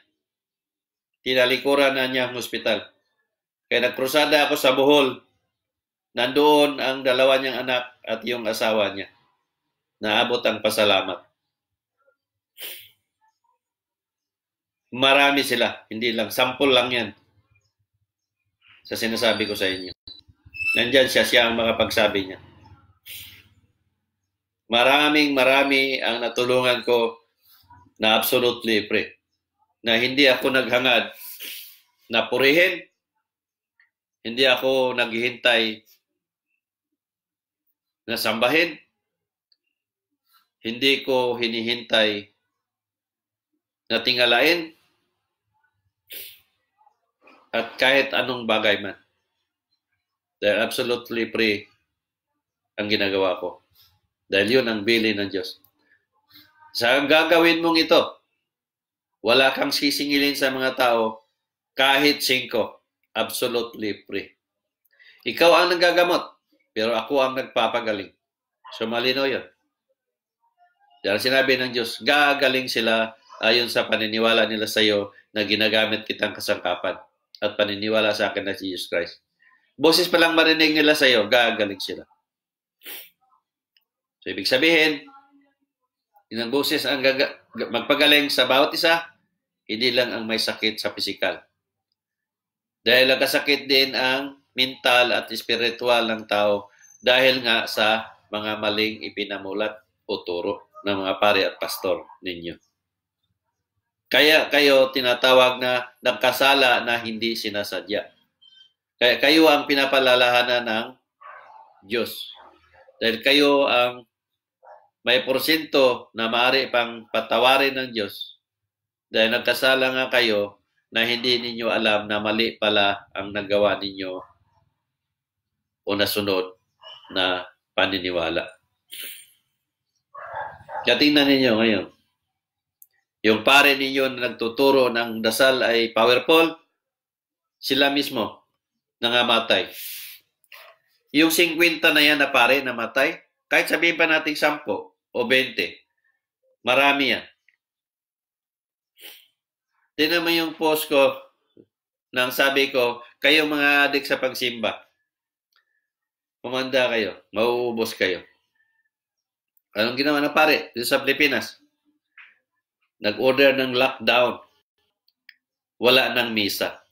tinalikuran na niya ang ospital. Kaya nagkrusada ako sa Bohol. Nandoon ang dalawa niyang anak at yung asawa niya. Naabot ang pasalamat. Marami sila. Hindi lang. Sample lang yan. Sa sinasabi ko sa inyo. Nandyan siya ang makapagsabi niya. Marami ang natulungan ko na absolutely free. Na hindi ako naghangad na purihin. Hindi ako naghihintay na sambahin. Hindi ko hinihintay na tingalain. at kahit anong bagay man. Dahil absolutely free ang ginagawa ko. Dahil yun ang bilin ng Diyos. Sa gagawin mong ito, wala kang sisingilin sa mga tao kahit 5. Absolutely free. Ikaw ang nagagamot, pero ako ang nagpapagaling. So malino yun. Dahil sinabi ng Diyos, gagaling sila ayon sa paniniwala nila sa iyo na ginagamit kitang kasangkapan at paniniwala sa akin na si Jesus Christ. Boses pa lang marinig nila sa iyo, gagaling sila. So ibig sabihin, yun ang boses ang magpagaling sa bawat isa, hindi lang ang may sakit sa pisikal. Dahil nagkasakit din ang mental at spiritual ng tao dahil nga sa mga maling ipinamulat o turo ng mga pare at pastor ninyo. Kaya kayo tinatawag na nagkasala na hindi sinasadya. Kaya kayo ang pinapalalahanan ng Diyos. Dahil kayo ang may porsyento na maaari pang patawarin ng Diyos. Dahil nagkasala nga kayo na hindi ninyo alam na mali pala ang nagawa ninyo o nasunod na paniniwala. Kaya tingnan ninyo ngayon. Yung pare ninyo na nagtuturo ng dasal ay powerful, sila mismo nangamatay. Yung 50 na yan na pare namatay, kahit sabihin pa natin 10 o 20, marami yan. Tingnan mo yung post ko nang sabi ko, kayo mga adik sa pagsimba, kumanda kayo, mauubos kayo. Anong ginawa ng pare dito sa Pilipinas? Nag-order ng lockdown. Wala ng misa.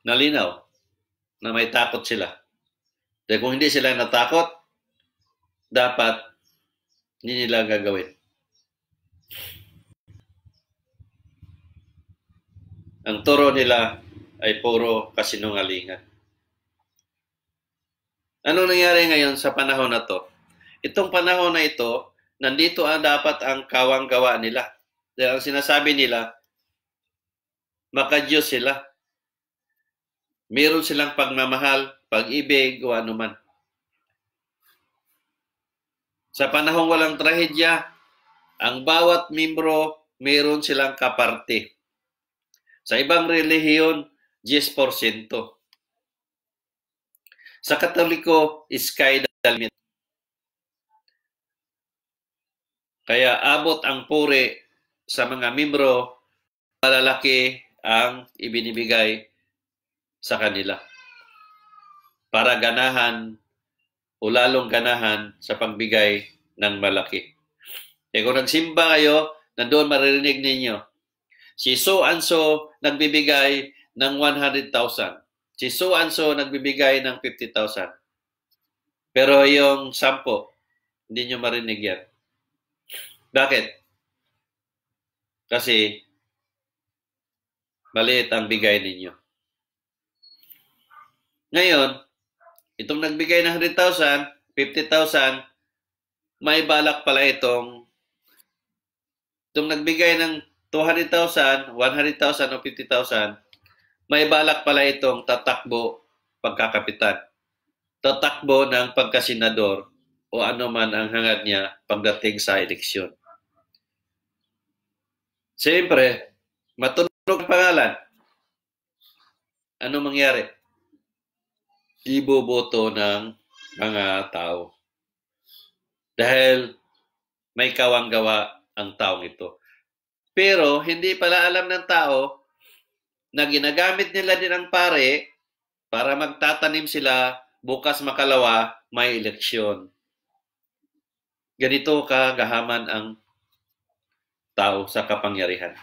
Nalinaw na may takot sila. Dahil kung hindi sila natakot, dapat hindi nila gagawin. Ang turo nila ay puro kasinungalingan. Anong nangyari ngayon sa panahon na to? Itong panahon na ito, nandito ang dapat ang kawang-gawa nila. Dahil ang sinasabi nila, maka-Diyos sila. Meron silang pagmamahal, pag-ibig, o anuman. Sa panahong walang trahedya, ang bawat membro, meron silang kaparte. Sa ibang relihiyon, 10%. Sa Katoliko, sky the limit. Kaya abot ang puri sa mga membro, malalaki ang ibinibigay sa kanila. Para ganahan o lalong ganahan sa pagbigay ng malaki. Kung nagsimba kayo, nandoon maririnig ninyo, si so-and-so nagbibigay ng 100,000. Si so-and-so nagbibigay ng 50,000. Pero yung 10, hindi nyo marinig yan. Bakit? Kasi maliit ang bigay ninyo. Ngayon, itong nagbigay ng 100,000, 50,000, may balak pala itong nagbigay ng 200,000, 100,000 o 50,000, may balak pala itong tatakbo pagkakapitan. Tatakbo ng pagkasenador o anuman ang hangad niya pagdating sa eleksyon. Siyempre, matunog ang pangalan. Ano mangyari? Iboboto ng mga tao. Dahil may kawang-gawa ang taong ito. Pero hindi pala alam ng tao na ginagamit nila din ang pare para magtatanim sila bukas makalawa may eleksyon. Ganito kagahaman ang tao sa kapangyarihan.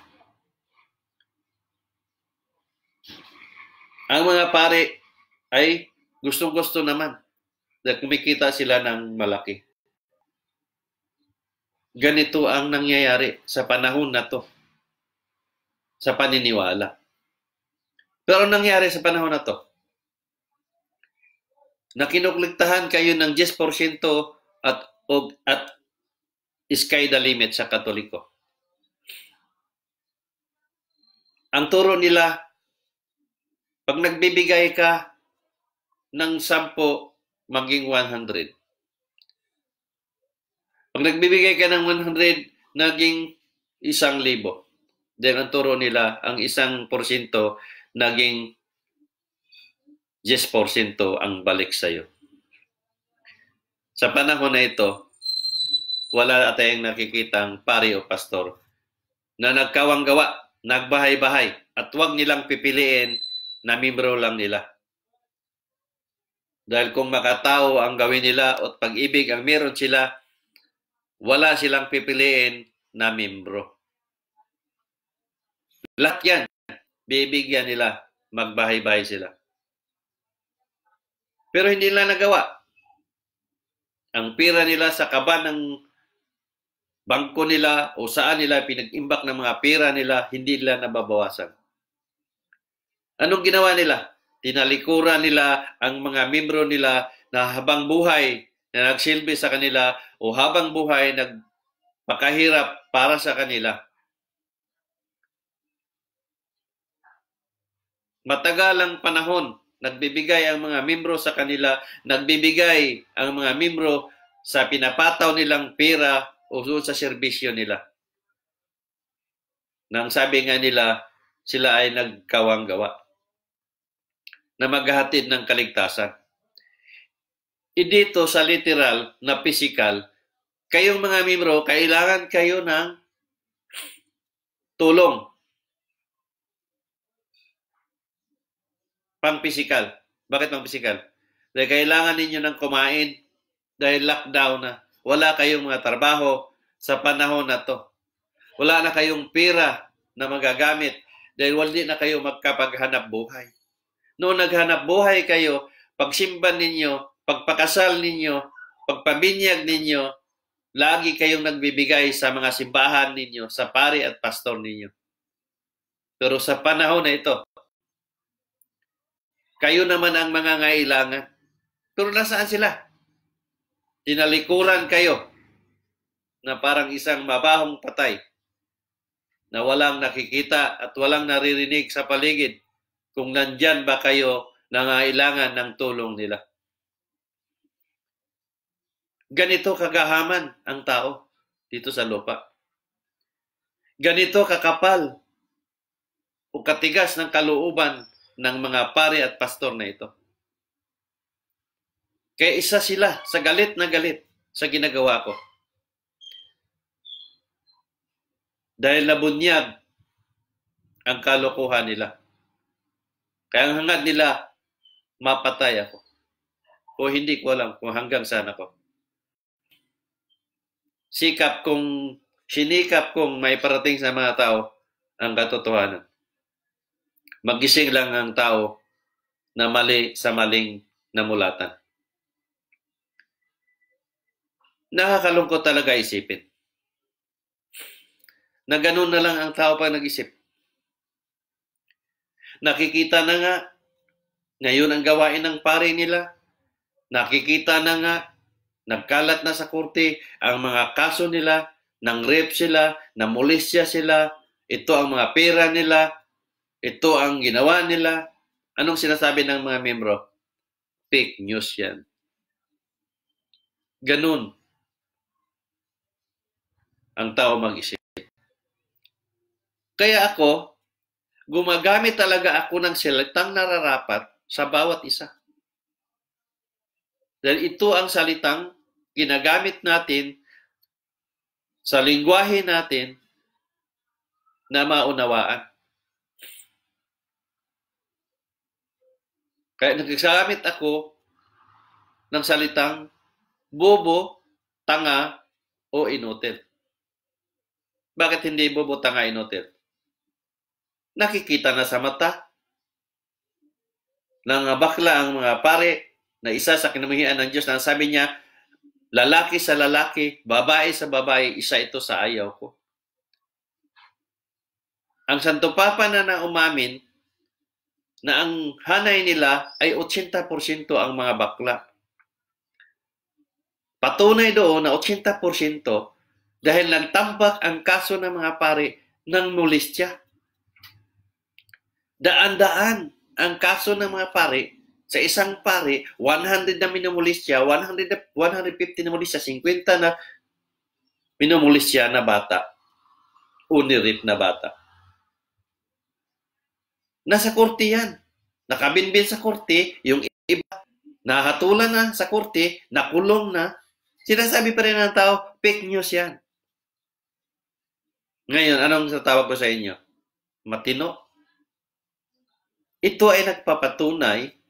Ang mga pare ay gustong-gusto naman na kumikita sila ng malaki. Ganito ang nangyayari sa panahon na to. Sa paniniwala. Pero ang nangyari sa panahon na to, na kinukliktahan kayo ng 10% at sky the limit sa Katoliko. Ang turo nila, pag nagbibigay ka ng 10, maging 100. Pag nagbibigay ka ng 100, naging 1,000. Then ang turo nila, ang 1% naging 10% ang balik sa'yo. Sa panahon na ito, wala tayong nakikitang pari o pastor na nagkawang-gawa, nagbahay-bahay, at huwag nilang pipiliin na membro lang nila. Dahil kung makatao ang gawin nila at pag-ibig ang meron sila, wala silang pipiliin na membro. Lahat yan, bibigyan nila, magbahay-bahay sila. Pero hindi nila nagawa. Ang pira nila sa kaban ng bangko nila o saan nila pinag-imbak ng mga pira nila, hindi nila nababawasan. Anong ginawa nila? Tinalikuran nila ang mga membro nila na habang buhay na nagsilbi sa kanila o habang buhay nagpakahirap para sa kanila. Matagalang panahon, nagbibigay ang mga membro sa kanila, nagbibigay ang mga membro sa pinapataw nilang pera o sa serbisyo nila. Nang sabi nga nila, sila ay nagkawang-gawa na maghahatid ng kaligtasan. Dito sa literal na physical, kayong mga membro, kailangan kayo ng tulong. Pang-physical. Bakit pang-physical? Dahil kailangan ninyo ng kumain dahil lockdown na. Wala kayong mga trabaho sa panahon na to. Wala na kayong pera na magagamit dahil wala na kayo magkapaghanap buhay. Noong naghanap buhay kayo, pagsimban ninyo, pagpakasal ninyo, pagpabinyag ninyo, lagi kayong nagbibigay sa mga simbahan ninyo, sa pari at pastor ninyo. Pero sa panahon na ito, kayo naman ang mga ngailangan. Pero nasaan sila? Tinalikuran kayo na parang isang mabahong patay na walang nakikita at walang naririnig sa paligid kung nandyan ba kayo nangailangan ng tulong nila. Ganito kagahaman ang tao dito sa lupa. Ganito kakapal o katigas ng kalooban ng mga pari at pastor na ito. Kaya isa sila sa galit na galit sa ginagawa ko. Dahil nabunyag ang kalokohan nila. Kaya ang hangad nila, mapatay ako. O hindi ko alam kung hanggang saan ako. Sinikap kong may parating sa mga tao ang katotohanan. Magising lang ang tao na mali sa maling namulatan. Nakakalungkot talaga isipin. Na ganun na lang ang tao pag nag-isip. Nakikita na nga, ngayon ang gawain ng pari nila. Nakikita na nga, nagkalat na sa korte ang mga kaso nila, nang rape sila, namolestya sila, ito ang mga pera nila, ito ang ginawa nila. Anong sinasabi ng mga membro? Fake news yan. Ganun ang tao mag-isip. Kaya ako, gumagamit talaga ako ng salitang nararapat sa bawat isa. Dahil ito ang salitang ginagamit natin sa lingwahe natin na maunawaan. Kaya nagsagamit ako ng salitang bobo, tanga, o inutil. Bakit hindi bobo, tanga, inutil? Nakikita na sa mata ng bakla ang mga pare na isa sa kinamahian ng Diyos na sabi niya, lalaki sa lalaki, babae sa babae, isa ito sa ayaw ko. Ang Santo Papa na umamin na ang hanay nila ay 80% ang mga bakla. Patunay doon na 80% dahil nagtambak ang kaso ng mga pare ng molestya. Daan-daan ang kaso ng mga pare. Sa isang pare, 100 na minumulis siya, 150 na mulis siya, 50 na minumulis siya na bata. Unirip na bata. Nasa korte yan. Nakabinbin sa korte, yung iba, nahatulan na sa korte, nakulong na. Sinasabi pa rin ng tao, fake news yan. Ngayon, anong tatawag ko sa inyo? Matino. Ito ay nagpapatunay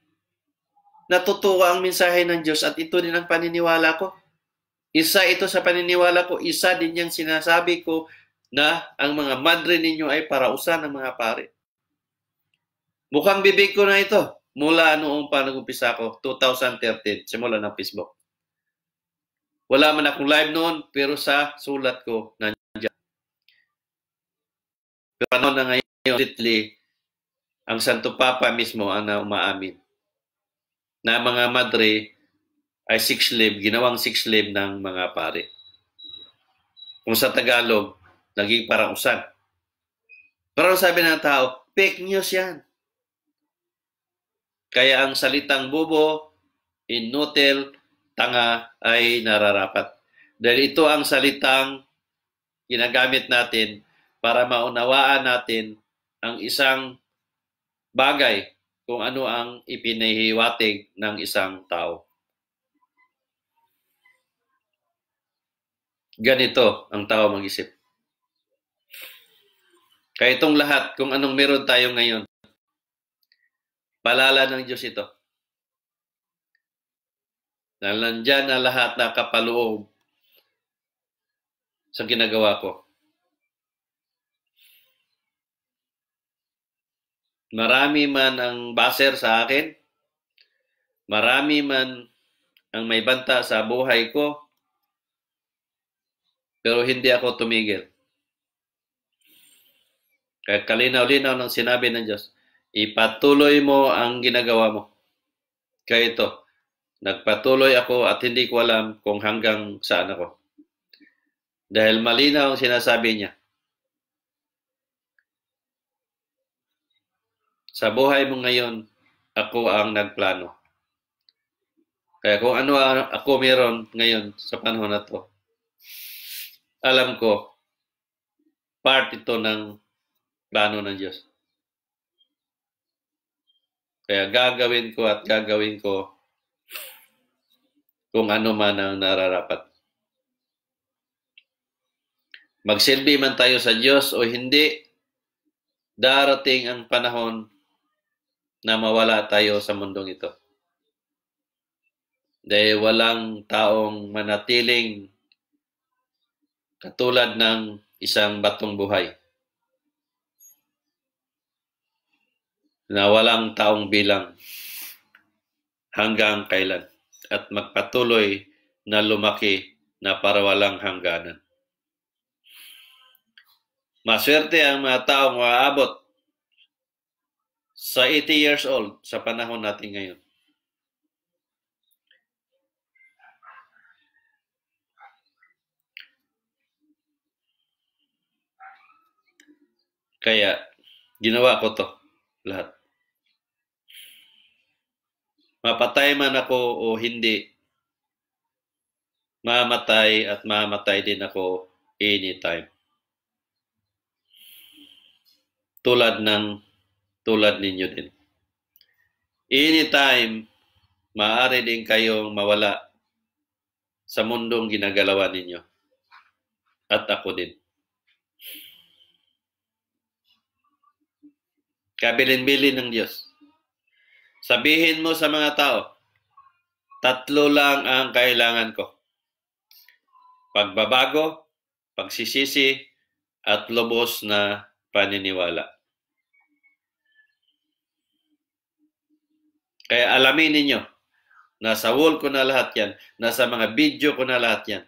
na totoo ang mensahe ng Diyos at ito din ang paniniwala ko. Isa ito sa paniniwala ko, isa din yung sinasabi ko na ang mga madre ninyo ay parausan ng mga pare. Mukhang bibig ko na ito mula noong pa nag-umpisa ko, 2013, simula ng Facebook. Wala man akong live noon, pero sa sulat ko, nandiyan. Pero paano na ngayon, ang Santo Papa mismo ang umaamin na mga madre ay six slave, ginawang six slave ng mga pare. Kung sa Tagalog, naging parausan. Pero sabi ng tao, fake news yan. Kaya ang salitang bobo, inutil, tanga ay nararapat. Dahil ito ang salitang ginagamit natin para maunawaan natin ang isang bagay kung ano ang ipinahiwatig ng isang tao. Ganito ang tao mag-isip. Kaya itong lahat, kung anong meron tayo ngayon, palala ng Diyos ito. Na nandyan na lahat na kapaloob sa ginagawa ko. Marami man ang baser sa akin, marami man ang may banta sa buhay ko, pero hindi ako tumigil. Kaya kalinaw-linaw ng sinabi ng Diyos, ipatuloy mo ang ginagawa mo. Kaya ito, nagpatuloy ako at hindi ko alam kung hanggang saan ako. Dahil malinaw ang sinasabi niya. Sa buhay mo ngayon, ako ang nagplano. Kaya kung ano ako meron ngayon sa panahon na to, alam ko, part ito ng plano ng Diyos. Kaya gagawin ko kung ano man ang nararapat. Magsilbi man tayo sa Diyos o hindi, darating ang panahon na mawala tayo sa mundong ito. Dahil walang taong manatiling katulad ng isang batong buhay na walang taong bilang hanggang kailan at magpatuloy na lumaki na para walang hangganan. Maswerte ang mga taong maaabot sa 80 years old sa panahon natin ngayon. Kaya, ginawa ko to lahat. Mapatay man ako o hindi, mamatay at mamatay din ako anytime. Tulad ninyo din. Anytime, maaari din kayong mawala sa mundong ginagalawan ninyo. At ako din. Kabilin-bilin ng Diyos. Sabihin mo sa mga tao, 3 lang ang kailangan ko. Pagbabago, pagsisisi, at lubos na paniniwala. Kaya alamin ninyo, nasa wall ko na lahat yan, nasa mga video ko na lahat yan,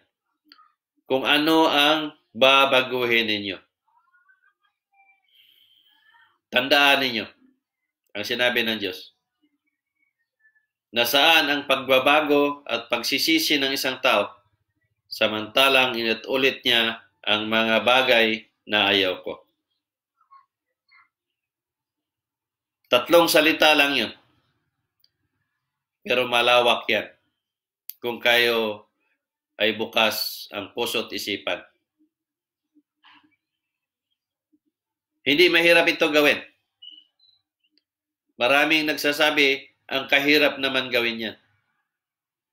kung ano ang babaguhin ninyo. Tandaan ninyo ang sinabi ng Diyos. Nasaan ang pagbabago at pagsisisi ng isang tao samantalang inulit niya ang mga bagay na ayaw ko. Tatlong salita lang yun. Pero malawak yan. Kung kayo ay bukas ang puso at isipan. Hindi mahirap ito gawin. Maraming nagsasabi, ang kahirap naman gawin yan.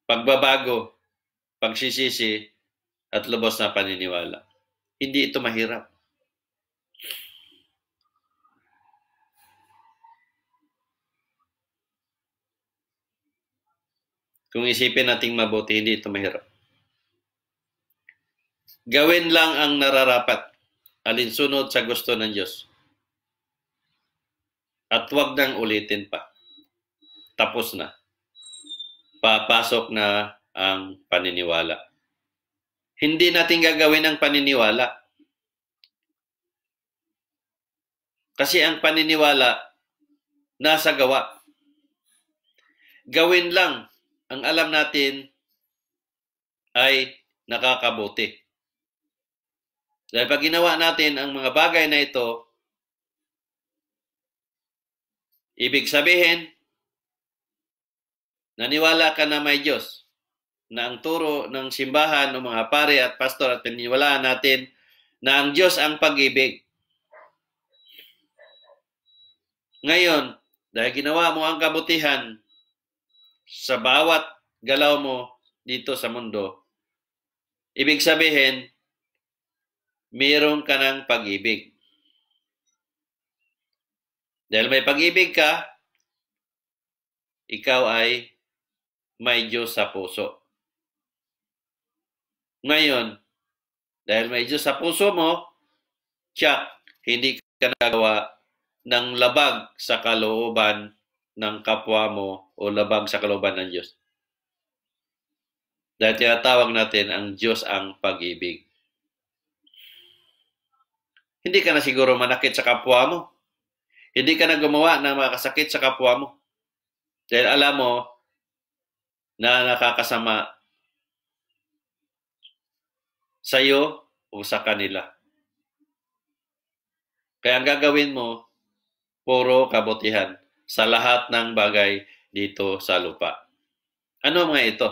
Pagbabago, pagsisisi, at lubos na paniniwala. Hindi ito mahirap. Kung isipin nating mabuti, hindi ito mahirap. Gawin lang ang nararapat, alinsunod sa gusto ng Diyos. At huwag nang ulitin pa. Tapos na. Papasok na ang paniniwala. Hindi natin gagawin ang paniniwala. Kasi ang paniniwala nasa gawa. Gawin lang ang alam natin ay nakakabuti. Dahil pag ginawa natin ang mga bagay na ito, ibig sabihin, naniwala ka na may Diyos, na ang turo ng simbahan ng mga pare at pastor at paniniwalaan natin na ang Diyos ang pag-ibig. Ngayon, dahil ginawa mo ang kabutihan sa bawat galaw mo dito sa mundo, ibig sabihin, mayroon ka ng pag-ibig. Dahil may pag-ibig ka, ikaw ay may Diyos sa puso. Ngayon, dahil may Diyos sa puso mo, hindi ka nagawa ng labag sa kalooban ng kapwa mo o labag sa kalooban ng Diyos. Dahil tinatawag natin ang Diyos ang pag-ibig. Hindi ka na siguro manakit sa kapwa mo. Hindi ka na gumawa ng makasakit sa kapwa mo. Dahil alam mo na nakakasama sa iyo o sa kanila. Kaya ang gagawin mo, puro kabutihan sa lahat ng bagay dito sa lupa. Ano mga ito?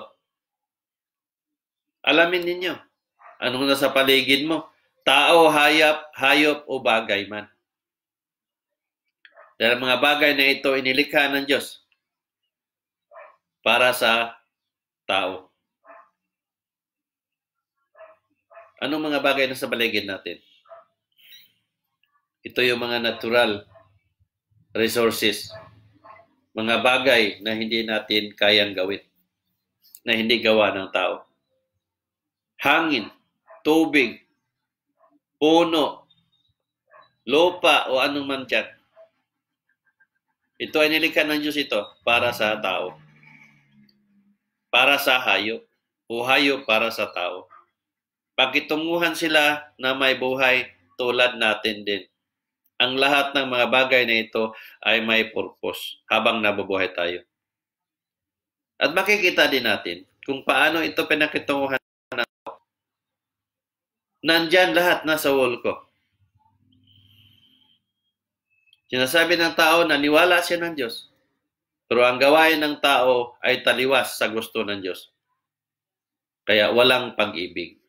Alamin ninyo. Anong nasa paligid mo? Tao, hayop o bagay man. Dahil mga bagay na ito inilikha ng Diyos para sa tao. Anong mga bagay na sa paligid natin? Ito yung mga natural resources. Mga bagay na hindi natin kayang gawin. Na hindi gawa ng tao. Hangin, tubig, puno, lupa o anong man dyan. Ito ay nilikha ng Diyos ito para sa tao. Para sa hayop o hayop para sa tao. Pagkitunguhan sila na may buhay tulad natin din. Ang lahat ng mga bagay na ito ay may purpose habang nabubuhay tayo. At makikita din natin kung paano ito pinakitunguhan ng tao. Nandyan lahat nasa wall ko. Sinasabi ng tao na niwala siya ng Diyos. Pero ang gawain ng tao ay taliwas sa gusto ng Diyos. Kaya walang pag-ibig.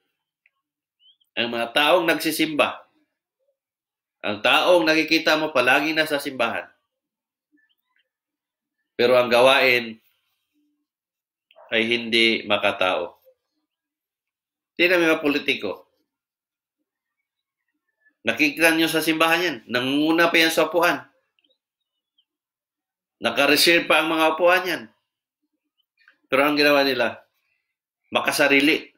Ang mga taong nagsisimba, ang taong nakikita mo palagi nasa simbahan, pero ang gawain ay hindi makatao. Tingnan mo mga politiko. Nakikita nyo sa simbahan yan. Nangunguna pa yan sa upuan. Naka-reserve pa ang mga upuan yan. Pero ang ginawa nila, makasarili.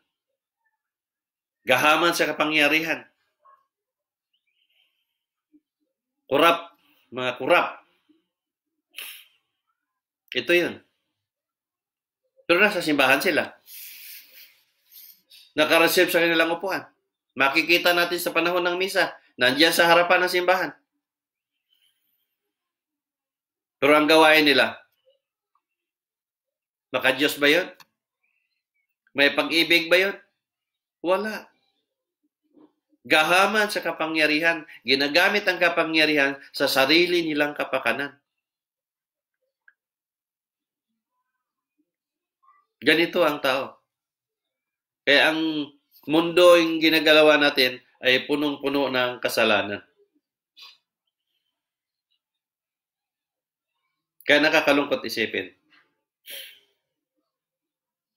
Gahaman sa kapangyarihan. Kurap. Mga kurap. Ito yun. Pero nasa simbahan sila. Naka-reserve sa kanilang upuan. Makikita natin sa panahon ng misa, nandiyan sa harapan ng simbahan. Pero ang gawain nila, maka-Diyos ba yun? May pag-ibig ba yun? Wala. Gahaman sa kapangyarihan. Ginagamit ang kapangyarihan sa sarili nilang kapakanan. Ganito ang tao. Kaya ang mundo yung ginagalawa natin ay punong-puno ng kasalanan. Kaya nakakalungkot isipin.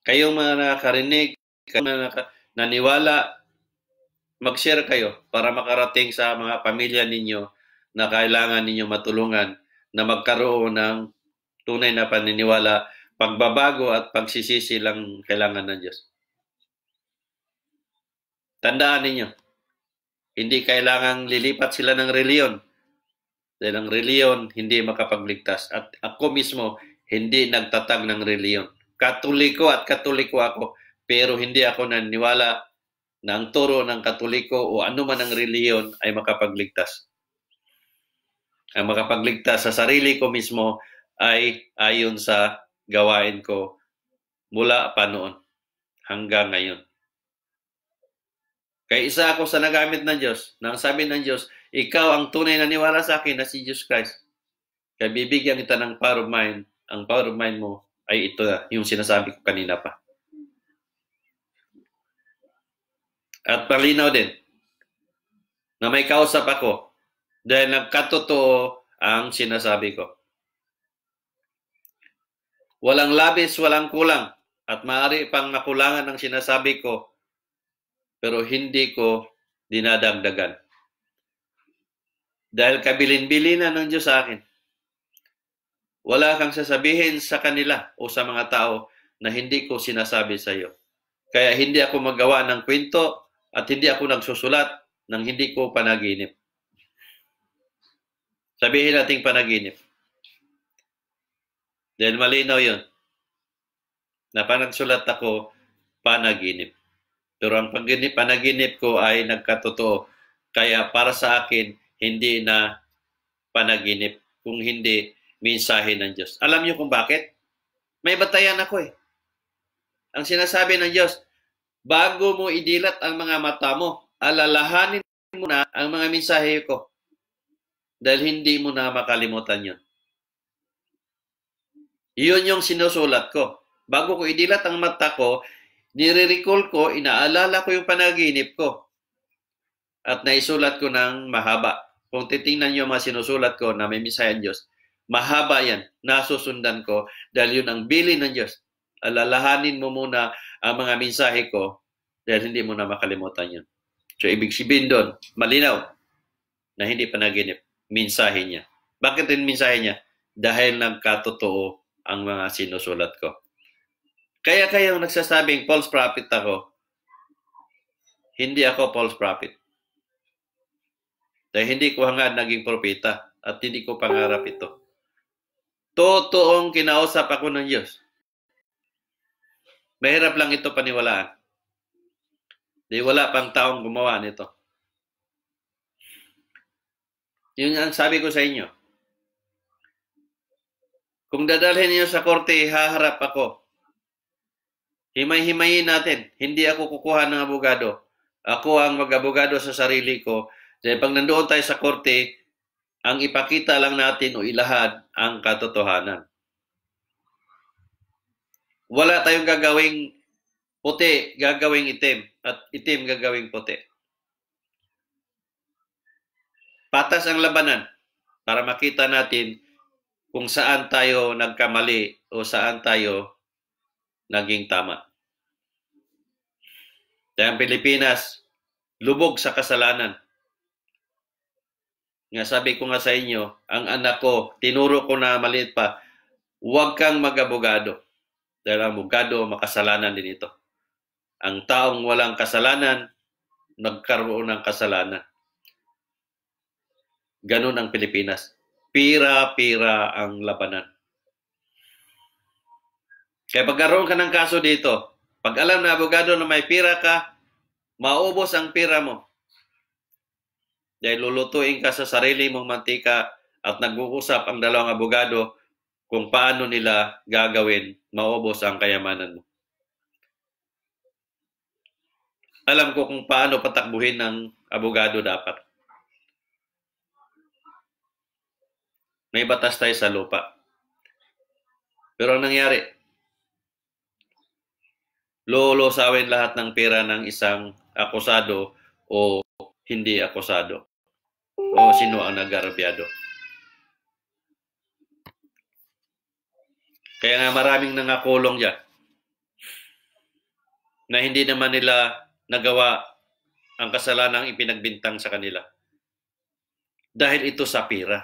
Kayong mga nakakarinig, kayong mga naniwala, mag-share kayo para makarating sa mga pamilya ninyo na kailangan ninyo matulungan na magkaroon ng tunay na paniniwala, pagbabago at pagsisisi lang kailangan ng Diyos. Tandaan ninyo, hindi kailangang lilipat sila ng reliyon. Dahil ang reliyon hindi makapagligtas. At ako mismo, hindi nagtatag ng reliyon. Katoliko at katoliko ako, pero hindi ako naniniwala na ang turo ng katoliko o anuman ang reliyon ay makapagligtas. Ang makapagligtas sa sarili ko mismo ay ayon sa gawain ko mula pa noon hanggang ngayon. Kaya isa ako sa nagamit ng Diyos, nang sabi ng Diyos, ikaw ang tunay na niwala sa akin na si Jesus Christ. Kaya bibigyan kita ng power of mind. Ang power of mind mo ay ito na, yung sinasabi ko kanina pa. At palinaw din na may kausap ako dahil nagkatotoo ang sinasabi ko. Walang labis, walang kulang. At maaari pang makulangan ang sinasabi ko, pero hindi ko dinadagdagan. Dahil kabilin-bilinan ng Diyos sa akin. Wala kang sasabihin sa kanila o sa mga tao na hindi ko sinasabi sa iyo. Kaya hindi ako magawa ng kwento at hindi ako nagsusulat ng hindi ko panaginip. Sabihin nating panaginip. Dahil malinaw yun. Na panagsulat ako, panaginip. Pero ang panaginip ko ay nagkatotoo. Kaya para sa akin, hindi na panaginip. Kung hindi, mensahe ng Diyos. Alam niyo kung bakit? May batayan ako eh. Ang sinasabi ng Diyos, bago mo idilat ang mga mata mo, alalahanin mo na ang mga mensahe ko. Dahil hindi mo na makalimutan yun. Yun yung sinusulat ko. Bago ko idilat ang mata ko, nire-recall ko, inaalala ko yung panaginip ko. At naisulat ko ng mahaba. Kung titingnan nyo mga sinusulat ko na may mensahe ng Diyos, mahaba yan. Nasusundan ko dahil yun ang bilin ng Diyos. Alalahanin mo muna ang mga mensahe ko dahil hindi mo na makalimutan yun. So, ibig sabihin doon, malinaw na hindi panaginip. Mensahe niya. Bakit rin mensahe niya? Dahil nagkatotoo ang mga sinusulat ko. Kaya kayong nagsasabing false prophet ako, hindi ako false prophet. Dahil hindi ko hangad naging propeta at hindi ko pangarap ito. Totoong kinausap ako ng Diyos. Mahirap lang ito paniwalaan. Dahil wala pang taong gumawa nito. Yun ang sabi ko sa inyo. Kung dadalhin niyo sa korte, haharap ako. Himay-himayin natin. Hindi ako kukuha ng abogado. Ako ang mag-abogado sa sarili ko. Dahil pag nandoon tayo sa korte, ang ipakita lang natin o ilahad ang katotohanan. Wala tayong gagawing puti, gagawing itim. At itim gagawing puti. Patas ang labanan para makita natin kung saan tayo nagkamali o saan tayo naging tama. Dahil ang Pilipinas, lubog sa kasalanan. Nga sabi ko nga sa inyo, ang anak ko, tinuro ko na maliit pa, huwag kang mag-abogado. Dahil ang abogado, makasalanan din ito. Ang taong walang kasalanan, nagkaroon ng kasalanan. Ganun ang Pilipinas. Pira-pira ang labanan. Kaya pagkaroon ka ng kaso dito, pag alam na abogado na may pira ka, maubos ang pira mo. Dahil lulutuin ka sa sarili mong mantika at nag-uusap ang dalawang abogado kung paano nila gagawin, maubos ang kayamanan mo. Alam ko kung paano patakbuhin ng abogado dapat. May batas tayo sa lupa. Pero ang nangyari, lulosawin lahat ng pera ng isang akusado o hindi akusado o sino ang nag-arabyado. Kaya nga maraming nangakulong dyan na hindi naman nila nagawa ang kasalanang ipinagbintang sa kanila. Dahil ito sa pera.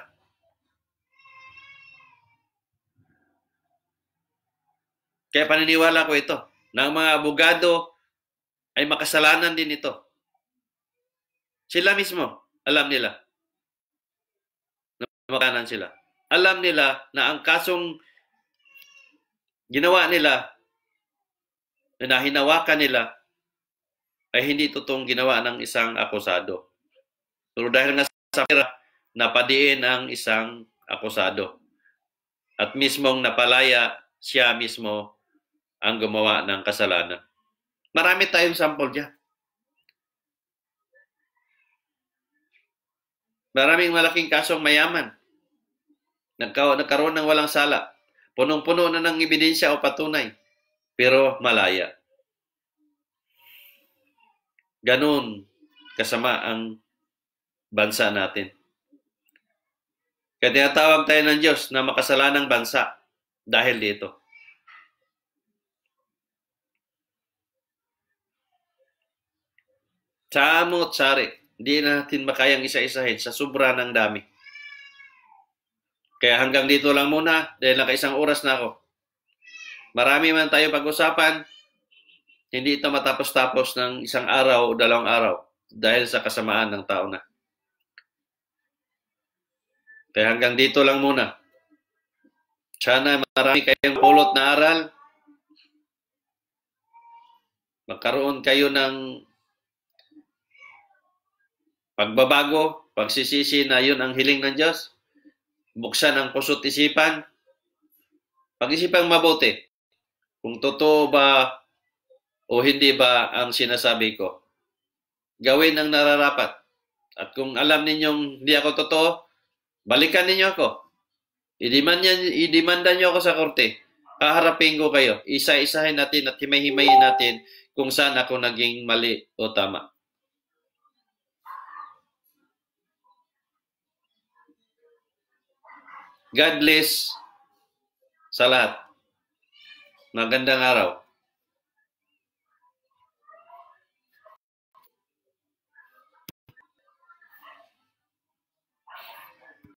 Kaya paniniwala ko ito, na ang mga abogado ay makasalanan din ito. Sila mismo, alam nila na makasalanan sila. Alam nila na ang kasong ginawa nila, na hinawakan nila, ay hindi totoong ginawa ng isang akusado. Pero dahil nga sa pera, napadiin ang isang akusado. At mismong napalaya, siya mismo ang gumawa ng kasalanan. Marami tayong sample dyan. Maraming malaking kasong mayaman. Nagkaroon ng walang sala. Punong-puno na ng ebidensya o patunay. Pero malaya. Ganun kasama ang bansa natin. Kaya tinatawag tayo ng Diyos na makasalanang bansa dahil dito. Samot sari, hindi natin makayang isa-isahin sa sobra ng dami. Kaya hanggang dito lang muna dahil nakaisang oras na ako. Marami man tayo pag-usapan, hindi ito matapos-tapos ng isang araw o dalawang araw dahil sa kasamaan ng tao na. Kaya hanggang dito lang muna. Sana marami kayong pulot na aral. Magkaroon kayo ng pagbabago, pagsisisi na yun ang hiling ng Diyos. Buksan ang puso't isipan. Pag-isipang mabuti. Kung totoo ba o hindi ba ang sinasabi ko. Gawin ang nararapat. At kung alam ninyong hindi ako totoo, balikan ninyo ako. Idemanda nyo ako sa korte. Kaharapin ko kayo. Isa-isahin natin at himay-himayin natin kung saan ako naging mali o tama. God bless sa lahat. Magandang araw.